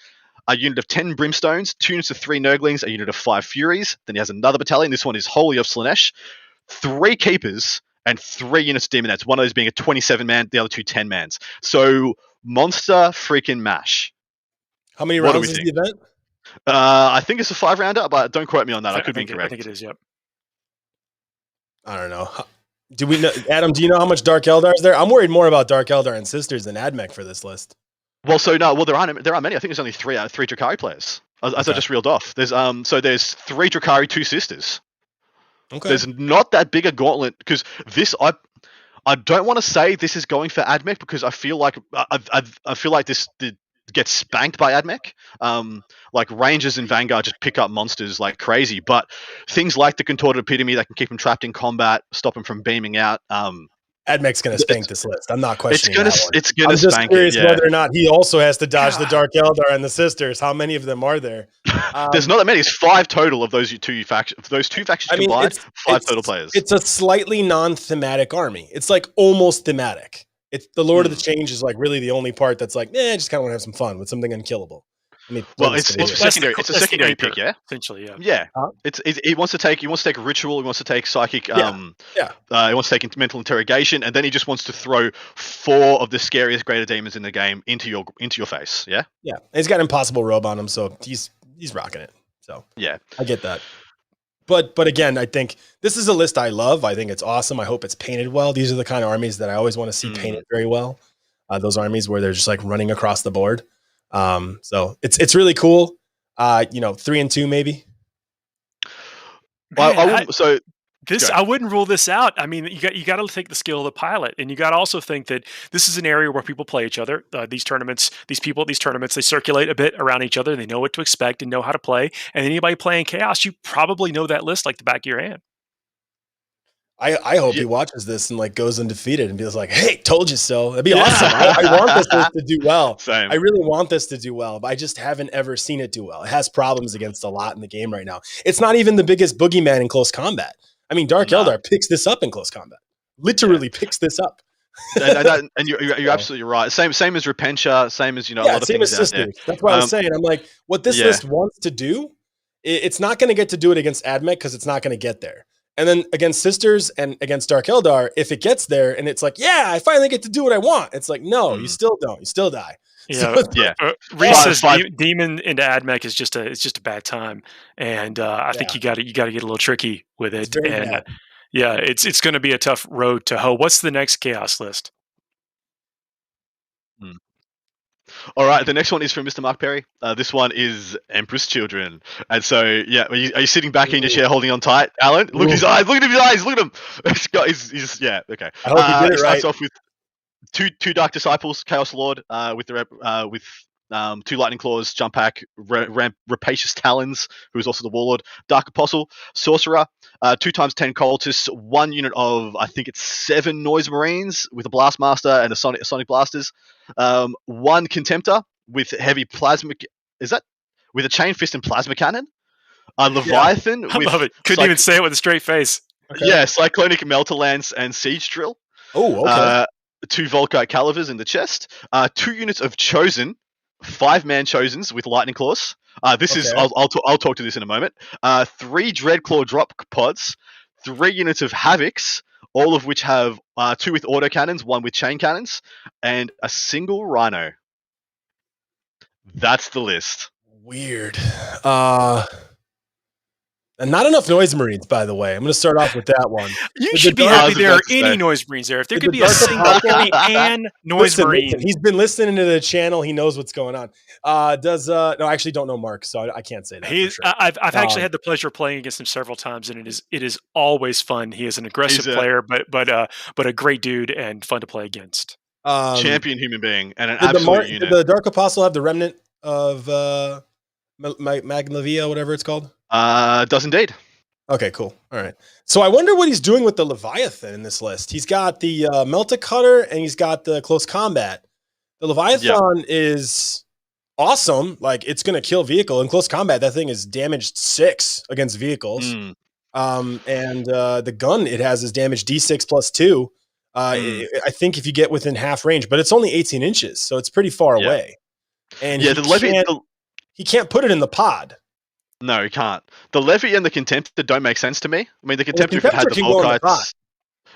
a unit of 10 Brimstones, 2 units of 3 Nurglings, a unit of 5 Furies. Then he has another battalion. This one is wholly of Slaanesh. 3 Keepers and 3 units of Demonettes, one of those being a 27-man, the other 2 10-mans. So, monster freaking mash. How many rounds is the event? I think it's a 5-rounder, but don't quote me on that. I could be incorrect. I think it is, yep. I don't know. Do we know, Adam, do you know how much Dark Eldar is there? I'm worried more about Dark Eldar and Sisters than Admech for this list. Well, there are many. I think there's only 3 Drakari players, as I just reeled off. There's 3 Drakari, 2 Sisters. Okay. There's not that big a gauntlet, because this I don't want to say this is going for Admech, because I feel like this gets spanked by Admech. Like Rangers and Vanguard just pick up monsters like crazy, but things like the contorted epitome that can keep them trapped in combat, stop them from beaming out. Admech's going to spank this list. I'm not questioning It's going to spank it. I'm just curious whether or not he also has to dodge the Dark Eldar and the Sisters. How many of them are there? There's not that many. It's 5 total of those 2 factions. Those 2 factions combined, 5 total players. It's a slightly non-thematic army. It's like almost thematic. It's the Lord of the Change is like really the only part that's like, just kind of want to have some fun with something unkillable. I mean, well, it's a secondary. It's a secondary pick, yeah. Essentially, yeah. Yeah, he wants to take ritual. He wants to take psychic. He wants to take mental interrogation, and then he just wants to throw 4 of the scariest greater demons in the game into your face. Yeah. Yeah, and he's got impossible robe on him, so he's rocking it. So yeah, I get that. But again, I think this is a list I love. I think it's awesome. I hope it's painted well. These are the kind of armies that I always want to see painted very well. Those armies where they're just like running across the board. So it's really cool. 3 and 2 maybe. Well, I wouldn't rule this out. I mean, you got to take the skill of the pilot, and you got to also think that this is an area where people play each other. These people at these tournaments, they circulate a bit around each other. They know what to expect and know how to play. And anybody playing Chaos, you probably know that list like the back of your hand. I hope he watches this and like goes undefeated and be like, "Hey, told you so." That'd be awesome. I want this list to do well. Same. I really want this to do well, but I just haven't ever seen it do well. It has problems against a lot in the game right now. It's not even the biggest boogeyman in close combat. I mean, Dark Eldar picks this up in close combat. Literally picks this up. and you're absolutely right. Same as Repentia. Same as a lot of same things as out Sisters. there. That's what I was saying. I'm like, what this list wants to do, it's not going to get to do it against Admech because it's not going to get there. And then against Sisters and against Dark Eldar, if it gets there and it's like, yeah, I finally get to do what I want. It's like, no, you still don't. You still die. Reese's demon into Admech is just a bad time, and I think you got to get a little tricky with it. And it's going to be a tough road to hoe. What's the next chaos list? All right, the next one is from Mr. Mark Perry. This one is Empress Children. And so, are you sitting back in your chair holding on tight, Alan? Look at his eyes. Look at his eyes. Look at him. Okay. I hope he did it right. Starts off with two Dark Disciples, Chaos Lord, with two Lightning Claws, Jump Pack, Rapacious Talons, who is also the Warlord, Dark Apostle, Sorcerer, 2x10 Cultists, 1 unit of, I think it's 7 Noise Marines with a Blast Master and a Sonic Blasters, 1 Contemptor with heavy plasma, with a Chain Fist and Plasma Cannon, Leviathan. I love it. Couldn't even say it with a straight face. Okay. Yeah, Cyclonic Melter Lance and Siege Drill. Oh, okay. 2 Volkite Calivers in the chest, 2 units of Chosen, 5-man Chosens with Lightning Claws. This is I'll talk to this in a moment. 3 Dreadclaw drop pods, 3 units of Havocs, all of which have 2 with autocannons, 1 with chain cannons, and a single Rhino. That's the list. Weird. And not enough Noise Marines, by the way. I'm going to start off with that one. You should be happy there are any Noise Marines there. If there could be a single Noise Marine. Listen, he's been listening to the channel. He knows what's going on. No, I actually don't know Mark, so I can't say that. For sure. I've actually had the pleasure of playing against him several times, and it is always fun. He is an aggressive player, but a great dude and fun to play against. Champion human being and an absolute unit. Did the Dark Apostle have the remnant of Magnavia, whatever it's called? Does indeed. Okay, cool. All right. So I wonder what he's doing with the Leviathan in this list. He's got the Melta Cutter and he's got the Close Combat. The Leviathan is awesome. Like, it's going to kill vehicle. In Close Combat, that thing is damaged 6 against vehicles. And the gun it has is damage D6 plus 2. I think if you get within half range, but it's only 18 inches, so it's pretty far away. And he can't put it in the pod. No, he can't. The Levy and the Contemptor don't make sense to me. I mean, the Contemptor, if it had the Volkites...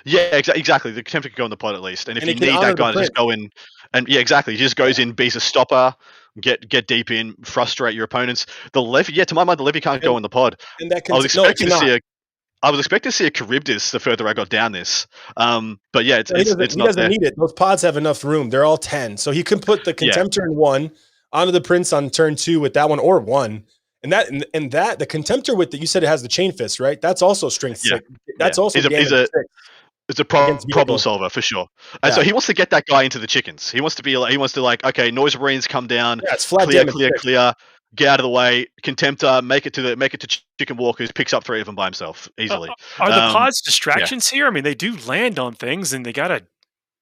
Yeah, exactly. The Contemptor could go in the pod at least. And if you need that guy to just go in... And he just goes in, beats a stopper, get deep in, frustrate your opponents. The Levy... Yeah, to my mind, the Levy can't go in the pod. And that I was expecting to see a Charybdis the further I got down this. But yeah, it's not there. He doesn't need it. Those pods have enough room. They're all 10. So he can put the Contemptor in 1, onto the Prince on turn 2 with that one, or 1. And that the Contemptor with you said it has the Chain Fist, right? That's also strength 6. That's also it's a problem solver for sure. And so he wants to get that guy into the chickens. He wants to like, okay, Noise Marines come down, it's flat clear, get out of the way. Contemptor, make it to Chicken Walkers, picks up 3 of them by himself easily. Are the pods distractions here? I mean, they do land on things, and they gotta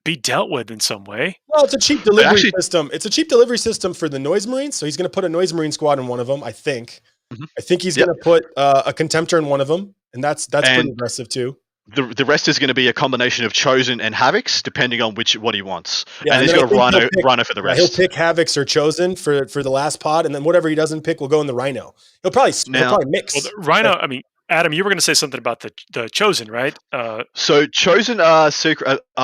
be dealt with in some way. Well, it's a cheap delivery system. It's a cheap delivery system for the Noise Marines. So he's going to put a Noise Marine squad in one of them, I think. I think he's going to put a Contemptor in one of them, and that's pretty aggressive too. The rest is going to be a combination of Chosen and Havocs, depending on what he wants. Yeah, and he's got a Rhino for the rest. He'll pick Havocs or Chosen for the last pod, and then whatever he doesn't pick will go in the Rhino. He'll probably mix. Well, the Rhino, I mean, Adam, you were going to say something about the Chosen, right? So Chosen are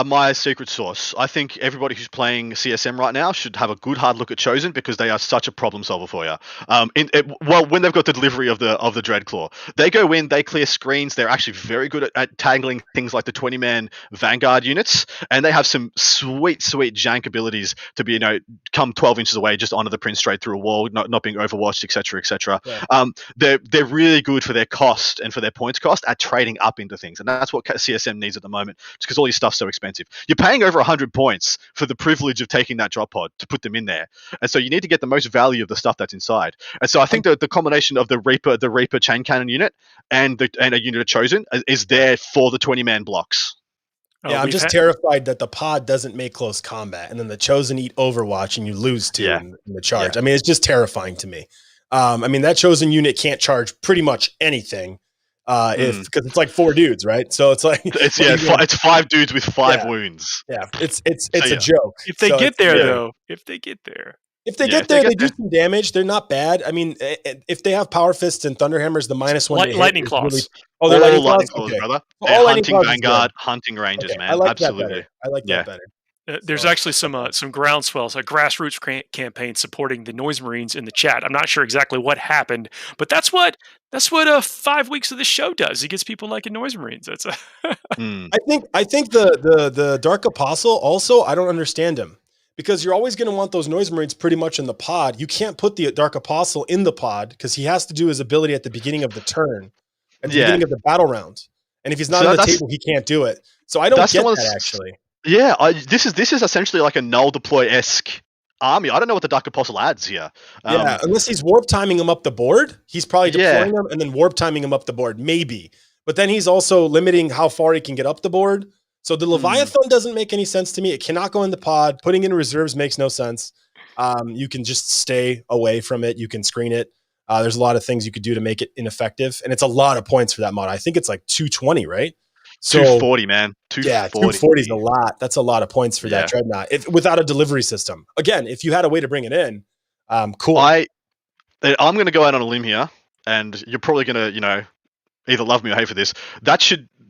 my secret source. I think everybody who's playing CSM right now should have a good hard look at Chosen because they are such a problem solver for you. When they've got the delivery of the Dreadclaw, they go in, they clear screens. They're actually very good at tangling things like the 20-man Vanguard units, and they have some sweet jank abilities to be come 12 inches away just onto the Prince straight through a wall, not being overwatched, etc. Yeah. They're really good for their cost. cost and for their points cost at trading up into things. And that's what CSM needs at the moment, just because all your stuff's so expensive. You're paying over 100 points for the privilege of taking that drop pod to put them in there. And so you need to get the most value of the stuff that's inside. And so I think the combination of the Reaper chain cannon unit and a unit of Chosen is there for the 20-man blocks. Yeah, I'm just terrified that the pod doesn't make close combat, and then the Chosen eat Overwatch, and you lose two in the charge. Yeah. I mean, it's just terrifying to me. I mean, that Chosen unit can't charge pretty much anything because it's like 4 dudes, right? So it's like it's 5 dudes with 5 wounds. Yeah, it's a joke. If they get there, they do some damage. They're not bad. I mean, if they have Power Fists and Thunderhammers, the -1 lightning claws. They're lightning claws, brother. They're hunting Vanguard, hunting Rangers, man. I like absolutely. I like that better. There's actually some groundswells, a grassroots campaign supporting the Noise Marines in the chat. I'm not sure exactly what happened, but that's what 5 weeks of the show does. It gets people liking Noise Marines. That's I think the Dark Apostle also, I don't understand him. Because you're always going to want those Noise Marines pretty much in the pod. You can't put the Dark Apostle in the pod because he has to do his ability at the beginning of the turn, at the beginning of the battle round. And if he's not on the table, he can't do it. So I don't get that actually. Yeah, this is essentially like a null deploy-esque army. I don't know what the Dark Apostle adds here. Unless he's warp timing him up the board, he's probably deploying him and then warp timing him up the board, maybe. But then he's also limiting how far he can get up the board. So the Leviathan doesn't make any sense to me. It cannot go in the pod. Putting in reserves makes no sense. You can just stay away from it. You can screen it. There's a lot of things you could do to make it ineffective. And it's a lot of points for that mod. I think it's like 220, right? So 240, man. 240 is a lot. That's a lot of points for that Dreadnought. Without a delivery system. Again, if you had a way to bring it in, cool. I'm going to go out on a limb here, and you're probably going to, either love me or hate for this.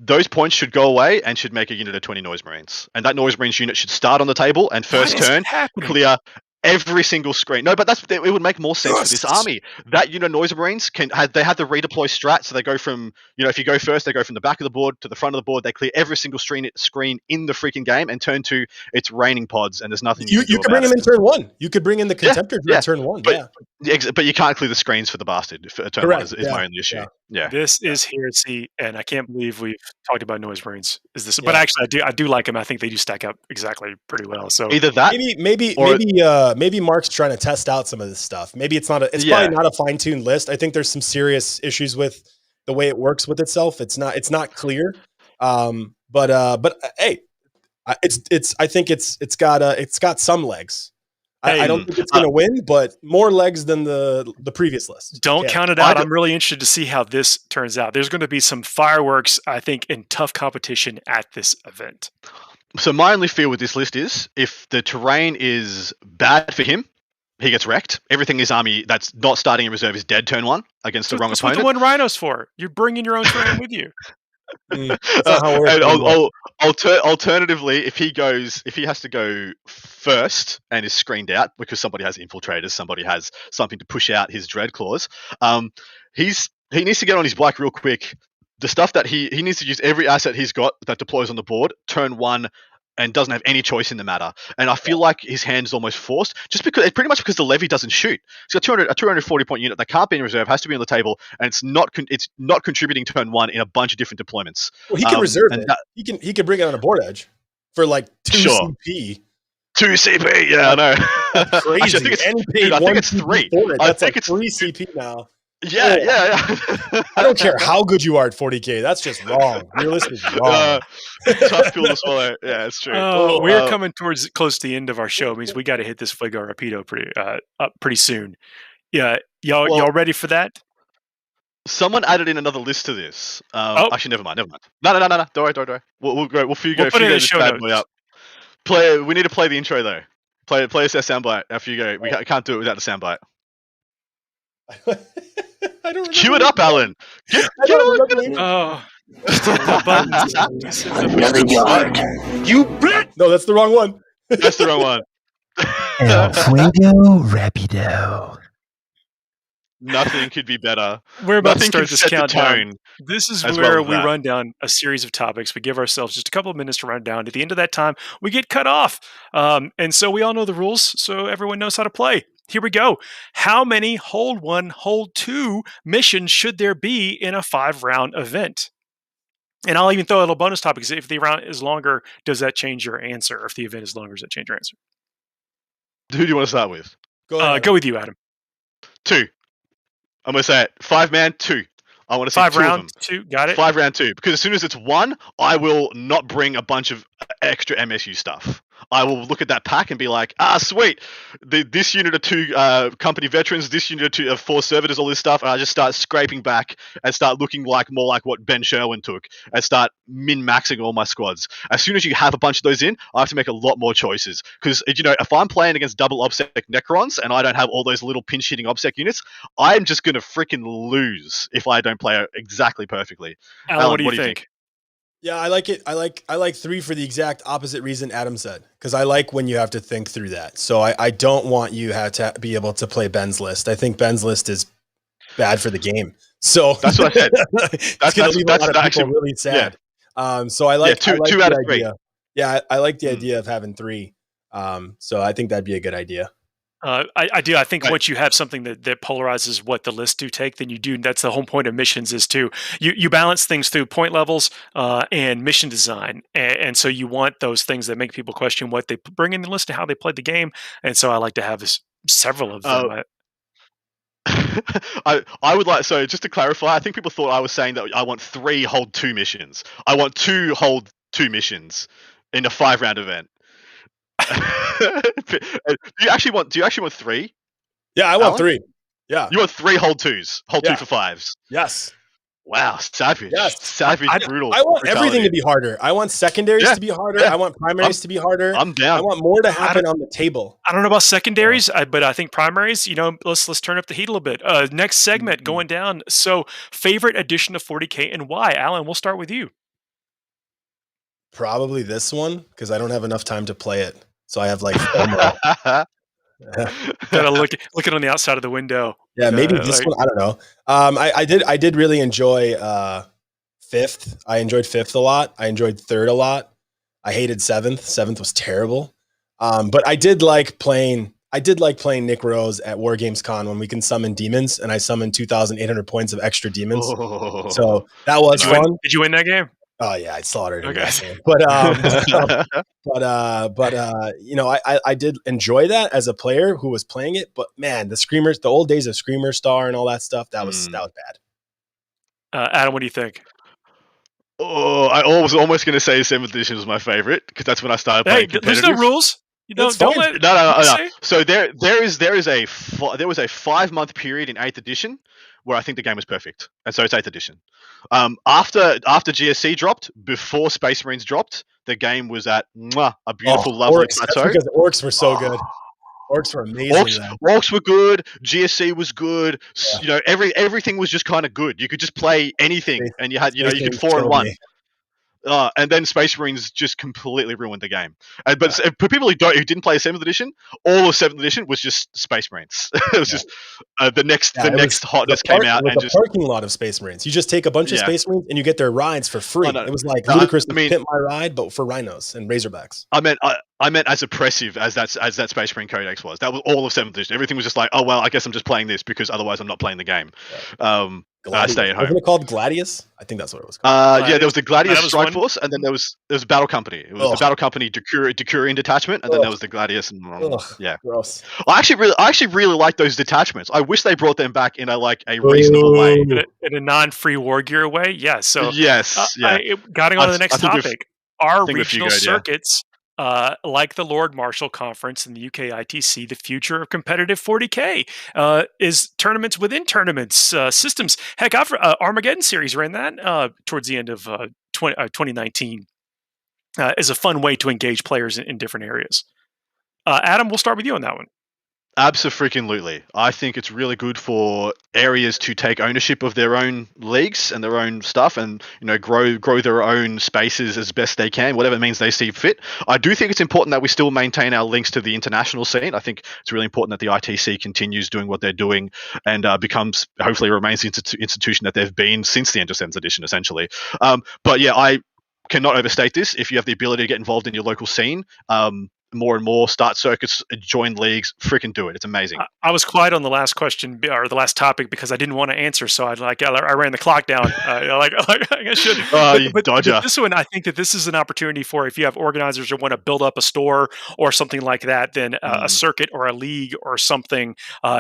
Those points should go away and should make a unit of 20 Noise Marines. And that Noise Marines unit should start on the table and first turn clear every single screen. No, but it would make more sense for this army. That unit of Noise Marines they have the redeploy strat, so they go from, if you go first, they go from the back of the board to the front of the board. They clear every single screen in the freaking game and turn to its raining pods, and there's nothing you can bring them in turn 1. You could bring in the Contemptor in turn 1. But you can't clear the screens for the bastard for turn 1 is my only issue. Yeah. This is heresy, and I can't believe we've talked about Noise Marines. But actually, I do like them. I think they do stack up exactly pretty well. So either that, maybe Mark's trying to test out some of this stuff. Maybe it's probably not a fine-tuned list. I think there's some serious issues with the way it works with itself. It's not clear. But hey, I think it's got some legs. I don't think it's going to win, but more legs than the previous list. Don't count it out. I'm really interested to see how this turns out. There's going to be some fireworks, I think, in tough competition at this event. So my only fear with this list is if the terrain is bad for him, he gets wrecked. Everything his army that's not starting in reserve is dead turn 1 against the wrong opponent. That's what the 1 Rhino's for. You're bringing your own terrain with you. Alternatively, if he has to go first and is screened out because somebody has infiltrators, somebody has something to push out his dread claws, he needs to get on his bike real quick. The stuff that he needs to use every asset he's got that deploys on the board turn 1 and doesn't have any choice in the matter. And I feel like his hand is almost forced just because the levy doesn't shoot. He's got a 240 point unit that can't be in reserve, has to be on the table, and it's not contributing turn 1 in a bunch of different deployments. Well, he can reserve it. He can bring it on a board edge for like 2 CP. 2 CP, yeah, I know. Crazy. Actually, I think it's 3. That's like 3 CP now. Yeah. I don't care how good you are at 40K. That's just wrong. Your list is wrong. Tough pill to swallow. Yeah, it's true. We're coming close to the end of our show. It means we got to hit this Fuego Rapido pretty soon. Yeah, y'all ready for that? Someone added in another list to this. Actually, never mind. No. Don't worry. We'll go. We'll Fugo this bad boy up. We need to play the intro though. Play us our soundbite. After you go, we can't do it without the soundbite. I don't cue it up, Alan. Another yard. You bet. No, that's the wrong one. That's the wrong one. El Fuego Rapido. Nothing could be better. We're about to start this countdown. This is where we run down a series of topics. We give ourselves just a couple of minutes to run down. At the end of that time, we get cut off. And so we all know the rules, so everyone knows how to play. Here we go. How many hold 1, hold 2 missions should there be in a 5-round event? And I'll even throw a little bonus topic. If the round is longer, does that change your answer? Or if the event is longer, does that change your answer? Who do you want to start with? Go with you, Adam. 2. I'm going to say it. 5-man, 2. I want to see 5 2 round, of them. 2. Got it. 5 round 2. Because as soon as it's 1, I will not bring a bunch of extra MSU stuff. I will look at that pack and be like, sweet. This unit of 2 company veterans, this unit of 2 of 4 servitors, all this stuff. And I just start scraping back and start looking more like what Ben Sherwin took and start min-maxing all my squads. As soon as you have a bunch of those in, I have to make a lot more choices. Because, if I'm playing against double OBSEC Necrons and I don't have all those little pinch-hitting OBSEC units, I'm just going to freaking lose if I don't play exactly perfectly. Alan, what do you think? Yeah, I like it. I like 3 for the exact opposite reason Adam said, because I like when you have to think through that. So I don't want you to be able to play Ben's list. I think Ben's list is bad for the game. So that's what I said. That's going to leave a lot of people really sad. Yeah. So I like 2 out of 3. Yeah, I like the idea of having 3. So I think that'd be a good idea. I do. I think once you have something that polarizes what the lists do take, then you do. That's the whole point of missions is to you balance things through point levels and mission design, and so you want those things that make people question what they bring in the list and how they played the game. And so I like to have several of them. I would like, so just to clarify, I think people thought I was saying that I want 3 hold 2 missions. I want 2 hold 2 missions in a 5-round event. Do you actually want 3? Yeah, I want 3. Yeah. You want 3 hold 2s. Hold 2 for 5s. Yes. Wow, savage. Yes. Savage, brutal. I want everything to be harder. I want secondaries to be harder. I want primaries to be harder. I'm down. I want more to happen on the table. I don't know about secondaries, but I think primaries, let's turn up the heat a little bit. Next segment going down. So, favorite edition of 40K and why? Alan, we'll start with you. Probably this one, because I don't have enough time to play it. So I have like gotta looking on the outside of the window. Yeah, maybe this one. I don't know. I did really enjoy 5th. I enjoyed 5th a lot. I enjoyed 3rd a lot. I hated 7th. 7th was terrible. But I did like playing Nick Rose at War Games Con when we can summon demons, and I summoned 2,800 points of extra demons. Oh. So that was fun. Did you win that game? Oh yeah, I slaughtered him. Okay. But I did enjoy that as a player who was playing it. But man, the old days of Screamer Star and all that stuff, that was bad. Adam, what do you think? Oh, I was almost going to say 7th edition was my favorite because that's when I started playing competitive. There's no rules. Don't let no. So there was a 5-month period in 8th edition where I think the game was perfect, and so it's 8th edition. After GSC dropped, before Space Marines dropped, the game was at a beautiful level plateau. That's because the orcs were so good. Orcs were amazing. Orcs were good. GSC was good. Yeah. Everything was just kind of good. You could just play anything, and you had you could 4-1. And then Space Marines just completely ruined the game. But for people who didn't play 7th edition, all of 7th edition was just Space Marines. It was just the next hotness came out, and just parking lot of Space Marines. You just take a bunch of Space Marines and you get their rides for free. It was like ludicrous to pimp my ride, but for rhinos and razorbacks. I meant as oppressive as that Space Marine Codex was. That was all of 7th edition. Everything was just like, oh well, I guess I'm just playing this because otherwise I'm not playing the game. I stay at home. Wasn't it called Gladius? I think that's what it was called. There was the Gladius Strike Force, and then there was Battle Company. It was the Battle Company Decurion detachment, and then there was the Gladius. And gross. I actually really like those detachments. I wish they brought them back in a reasonable way, in a non-free war gear way. Yeah. So yes, Getting on to the next topic. Our regional circuits. Like the Lord Marshall Conference and the UK ITC, the future of competitive 40K is tournaments within tournaments, systems. Heck, Armageddon Series ran that towards the end of 2019 as a fun way to engage players in different areas. Adam, we'll start with you on that one. Absolutely. I think it's really good for areas to take ownership of their own leagues and their own stuff and, grow their own spaces as best they can, whatever means they see fit. I do think it's important that we still maintain our links to the international scene. I think it's really important that the ITC continues doing what they're doing and hopefully remains the institution that they've been since the end of 7th edition, essentially. But yeah, I cannot overstate this. If you have the ability to get involved in your local scene, more and more, start circuits, join leagues, freaking do it. It's amazing. I was quiet on the last question or the last topic because I didn't want to answer, so I ran the clock down. I should. But this one, I think that this is an opportunity for if you have organizers who want to build up a store or something like that, then a circuit or a league or something.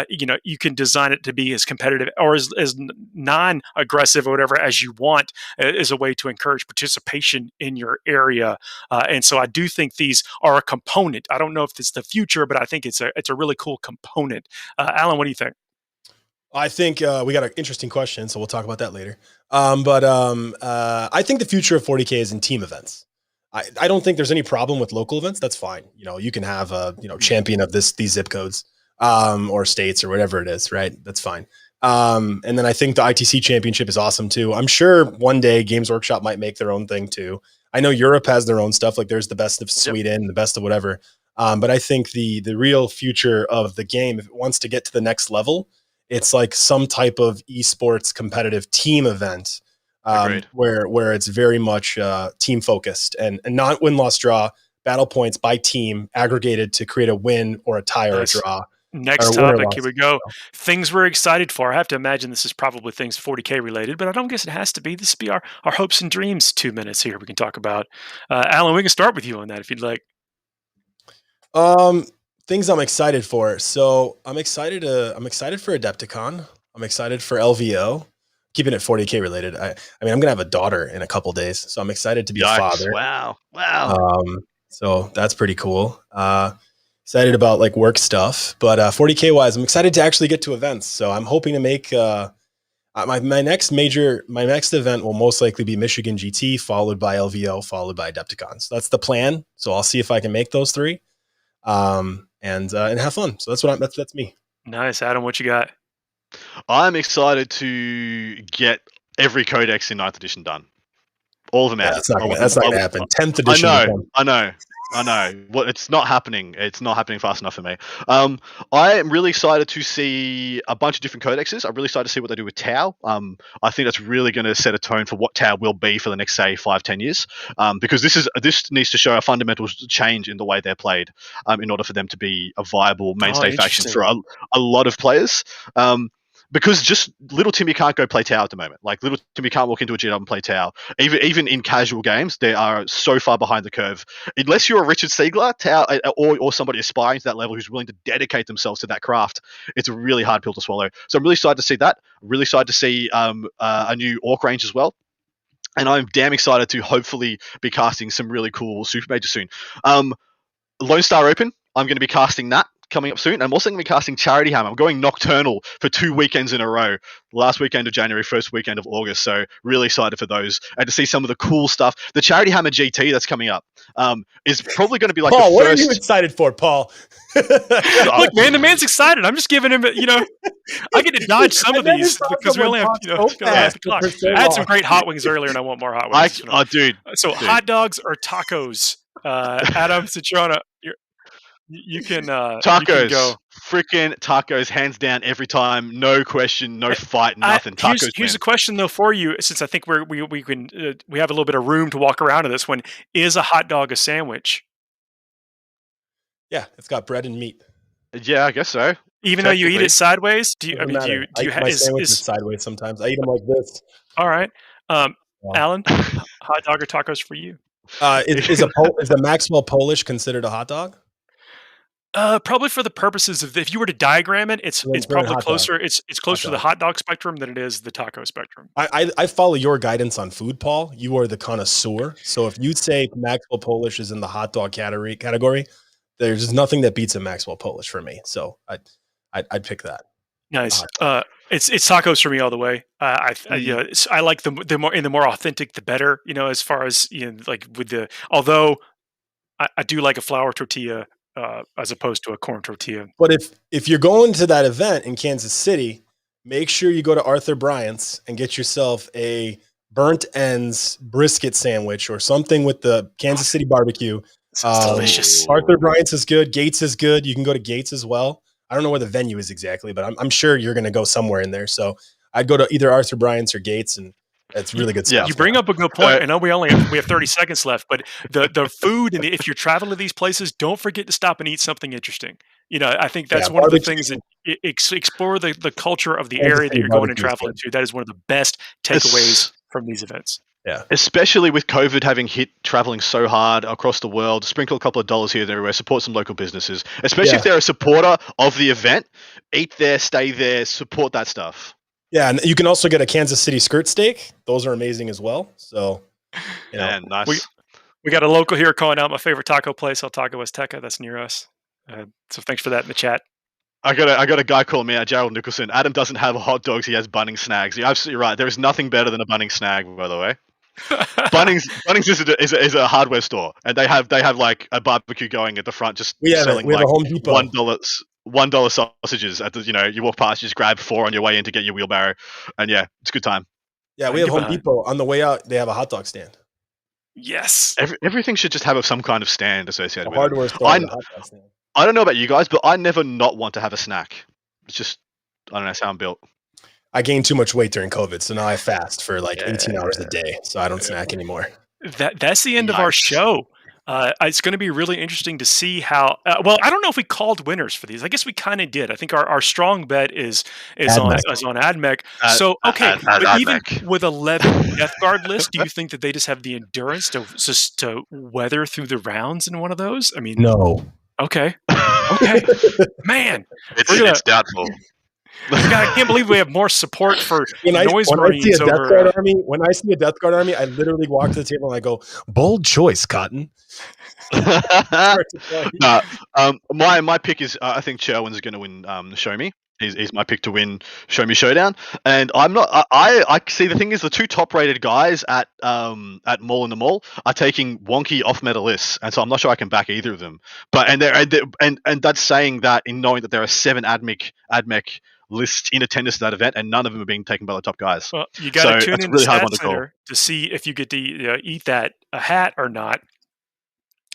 You can design it to be as competitive or as non-aggressive or whatever as you want, as a way to encourage participation in your area. And so I do think these are a component. I don't know if it's the future, but I think it's a really cool component. Alan, what do you think? I think we got an interesting question, so we'll talk about that later. I think the future of 40K is in team events. I don't think there's any problem with local events. That's fine. You can have a champion of these zip codes or states or whatever it is, right? That's fine. And then I think the ITC championship is awesome too. I'm sure one day Games Workshop might make their own thing too. I know Europe has their own stuff. Like there's the best of Sweden, the best of whatever. But I think the real future of the game, if it wants to get to the next level, it's like some type of esports competitive team event where it's very much team focused and not win-loss draw, battle points by team aggregated to create a win or a tie or a draw. Next topic, here we go. Things we're excited for. I have to imagine this is probably things 40K related, but I don't guess it has to be. This will be our hopes and dreams 2 minutes here we can talk about. Alan, we can start with you on that if you'd like. Things I'm excited for. So I'm excited for Adepticon. I'm excited for LVO. Keeping it 40K related. I mean, I'm gonna have a daughter in a couple days, so I'm excited to be a father. Wow. So that's pretty cool. Excited about like work stuff, but 40K wise, I'm excited to actually get to events. So I'm hoping to make my next event will most likely be Michigan GT, followed by LVO, followed by Adepticon. So that's the plan. So I'll see if I can make those three, and have fun. So that's me. Nice, Adam. What you got? I'm excited to get every codex in 9th edition done. All of them out. That's not going to happen. 10th edition. I know. Well, it's not happening. It's not happening fast enough for me. I am really excited to see a bunch of different codexes. I'm really excited to see what they do with Tau. I think that's really going to set a tone for what Tau will be for the next, say, 5-10 years. Because this needs to show a fundamental change in the way they're played in order for them to be a viable mainstay faction for a lot of players. Because just little Timmy can't go play Tau at the moment. Like little Timmy can't walk into a GW and play Tau. Even in casual games, they are so far behind the curve. Unless you're a Richard Siegler, Tau, or somebody aspiring to that level who's willing to dedicate themselves to that craft, it's a really hard pill to swallow. So I'm really excited to see that. I'm really excited to see a new Orc range as well. And I'm damn excited to hopefully be casting some really cool Super Majors soon. Lone Star Open, I'm going to be casting that coming up soon. I'm also going to be casting Charity Hammer. I'm going Nocturnal for 2 weekends in a row. Last weekend of January, first weekend of August. So really excited for those and to see some of the cool stuff. The Charity Hammer GT that's coming up is probably going to be like Paul, the what first... are you excited for, Paul? Look, man, the man's excited. I'm just giving him, I get to dodge some of these because we only have, the clock. I had some great hot wings earlier and I want more hot wings. Dude. So hot dogs or tacos? Adam Citrona, you can tacos. You can go. Freaking tacos, hands down, every time, no question, no fight, nothing. Tacos. Here's a question though for you, since I think we have a little bit of room to walk around in this one. Is a hot dog a sandwich? Yeah, it's got bread and meat. Yeah, I guess so. Even though you eat it sideways, do you have sideways sometimes? I eat them like this. All right, Alan, hot dog or tacos for you? Is the Maxwell Polish considered a hot dog? Probably for the purposes of if you were to diagram it, it's probably closer. It's closer to the hot dog spectrum than it is the taco spectrum. I follow your guidance on food, Paul. You are the connoisseur. So if you say Maxwell Polish is in the hot dog category, there's nothing that beats a Maxwell Polish for me. So I'd pick that. Nice. It's tacos for me all the way. I like the more authentic, the better. As far as although I do like a flour tortilla. As opposed to a corn tortilla. But if you're going to that event in Kansas City, make sure you go to Arthur Bryant's and get yourself a burnt ends brisket sandwich or something with the Kansas City barbecue. It's delicious. Arthur Bryant's is good. Gates is good. You can go to Gates as well. I don't know where the venue is exactly, but I'm sure you're going to go somewhere in there. So I'd go to either Arthur Bryant's or Gates and It's really good stuff. You bring up a good point. I know we have 30 seconds left, but the food and if you're traveling to these places, don't forget to stop and eat something interesting. I think that's one of the things that explore the culture of the area that you're going and traveling to. That is one of the best takeaways from these events. Yeah. Especially with COVID having hit traveling so hard across the world, sprinkle a couple of dollars here and everywhere, support some local businesses. Especially if they're a supporter of the event, eat there, stay there, support that stuff. Yeah, and you can also get a Kansas City skirt steak. Those are amazing as well. So, yeah, nice. We got a local here calling out my favorite taco place, El Taco Azteca. That's near us. So thanks for that in the chat. I got a guy calling me out, Gerald Nicholson. Adam doesn't have hot dogs; he has Bunnings snags. You're absolutely right. There is nothing better than a Bunnings snag, by the way. Bunnings is a hardware store, and they have like a barbecue going at the front, just selling we have like a Home Depot. $1 sausages at the you walk past, you just grab 4 on your way in to get your wheelbarrow, and yeah, it's a good time. Yeah, we have Home Depot on the way out. They have a hot dog stand. Yes, everything should just have some kind of stand associated with hardware it. store. Hot dog stand. I don't know about you guys, but I never not want to have a snack. It's just I don't know, that's how I'm built. I gained too much weight during COVID, so now I fast for like 18 hours a day, so I don't snack anymore. That's the end of our show. It's going to be really interesting to see how. Well, I don't know if we called winners for these. I guess we kind of did. I think our strong bet is on Admech. So okay, but even with 11 Deathguard lists, do you think that they just have the endurance to weather through the rounds in one of those? I mean, no. Okay, man, it's doubtful. God, I can't believe we have more support for noise Marines. When I see a Deathguard army, I literally walk to the table and I go, "Bold choice, Cotton." My pick is I think Sherwin's going to win. Show Me. He's my pick to win Show Me Showdown, and I'm not. I see the thing is the 2 top-rated guys at Maul and the Maul are taking wonky off-meta lists, and so I'm not sure I can back either of them. But and that's saying that in knowing that there are 7 Admech lists in attendance to that event, and none of them are being taken by the top guys. Well, you got to tune in to Stat Center to see if you get to eat that a hat or not.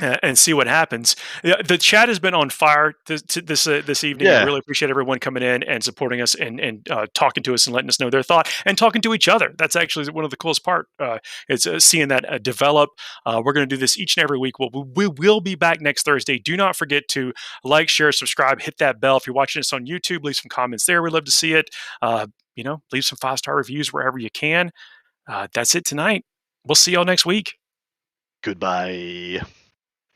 And see what happens. The chat has been on fire this evening. I really appreciate everyone coming in and supporting us and talking to us and letting us know their thought and talking to each other. That's actually one of the coolest part. It's seeing that develop. We're going to do this each and every week. We will be back next Thursday. Do not forget to like, share, subscribe, hit that bell. If you're watching us on YouTube, leave some comments there. We'd love to see it. Leave some 5-star reviews wherever you can. That's it tonight. We'll see y'all next week. Goodbye.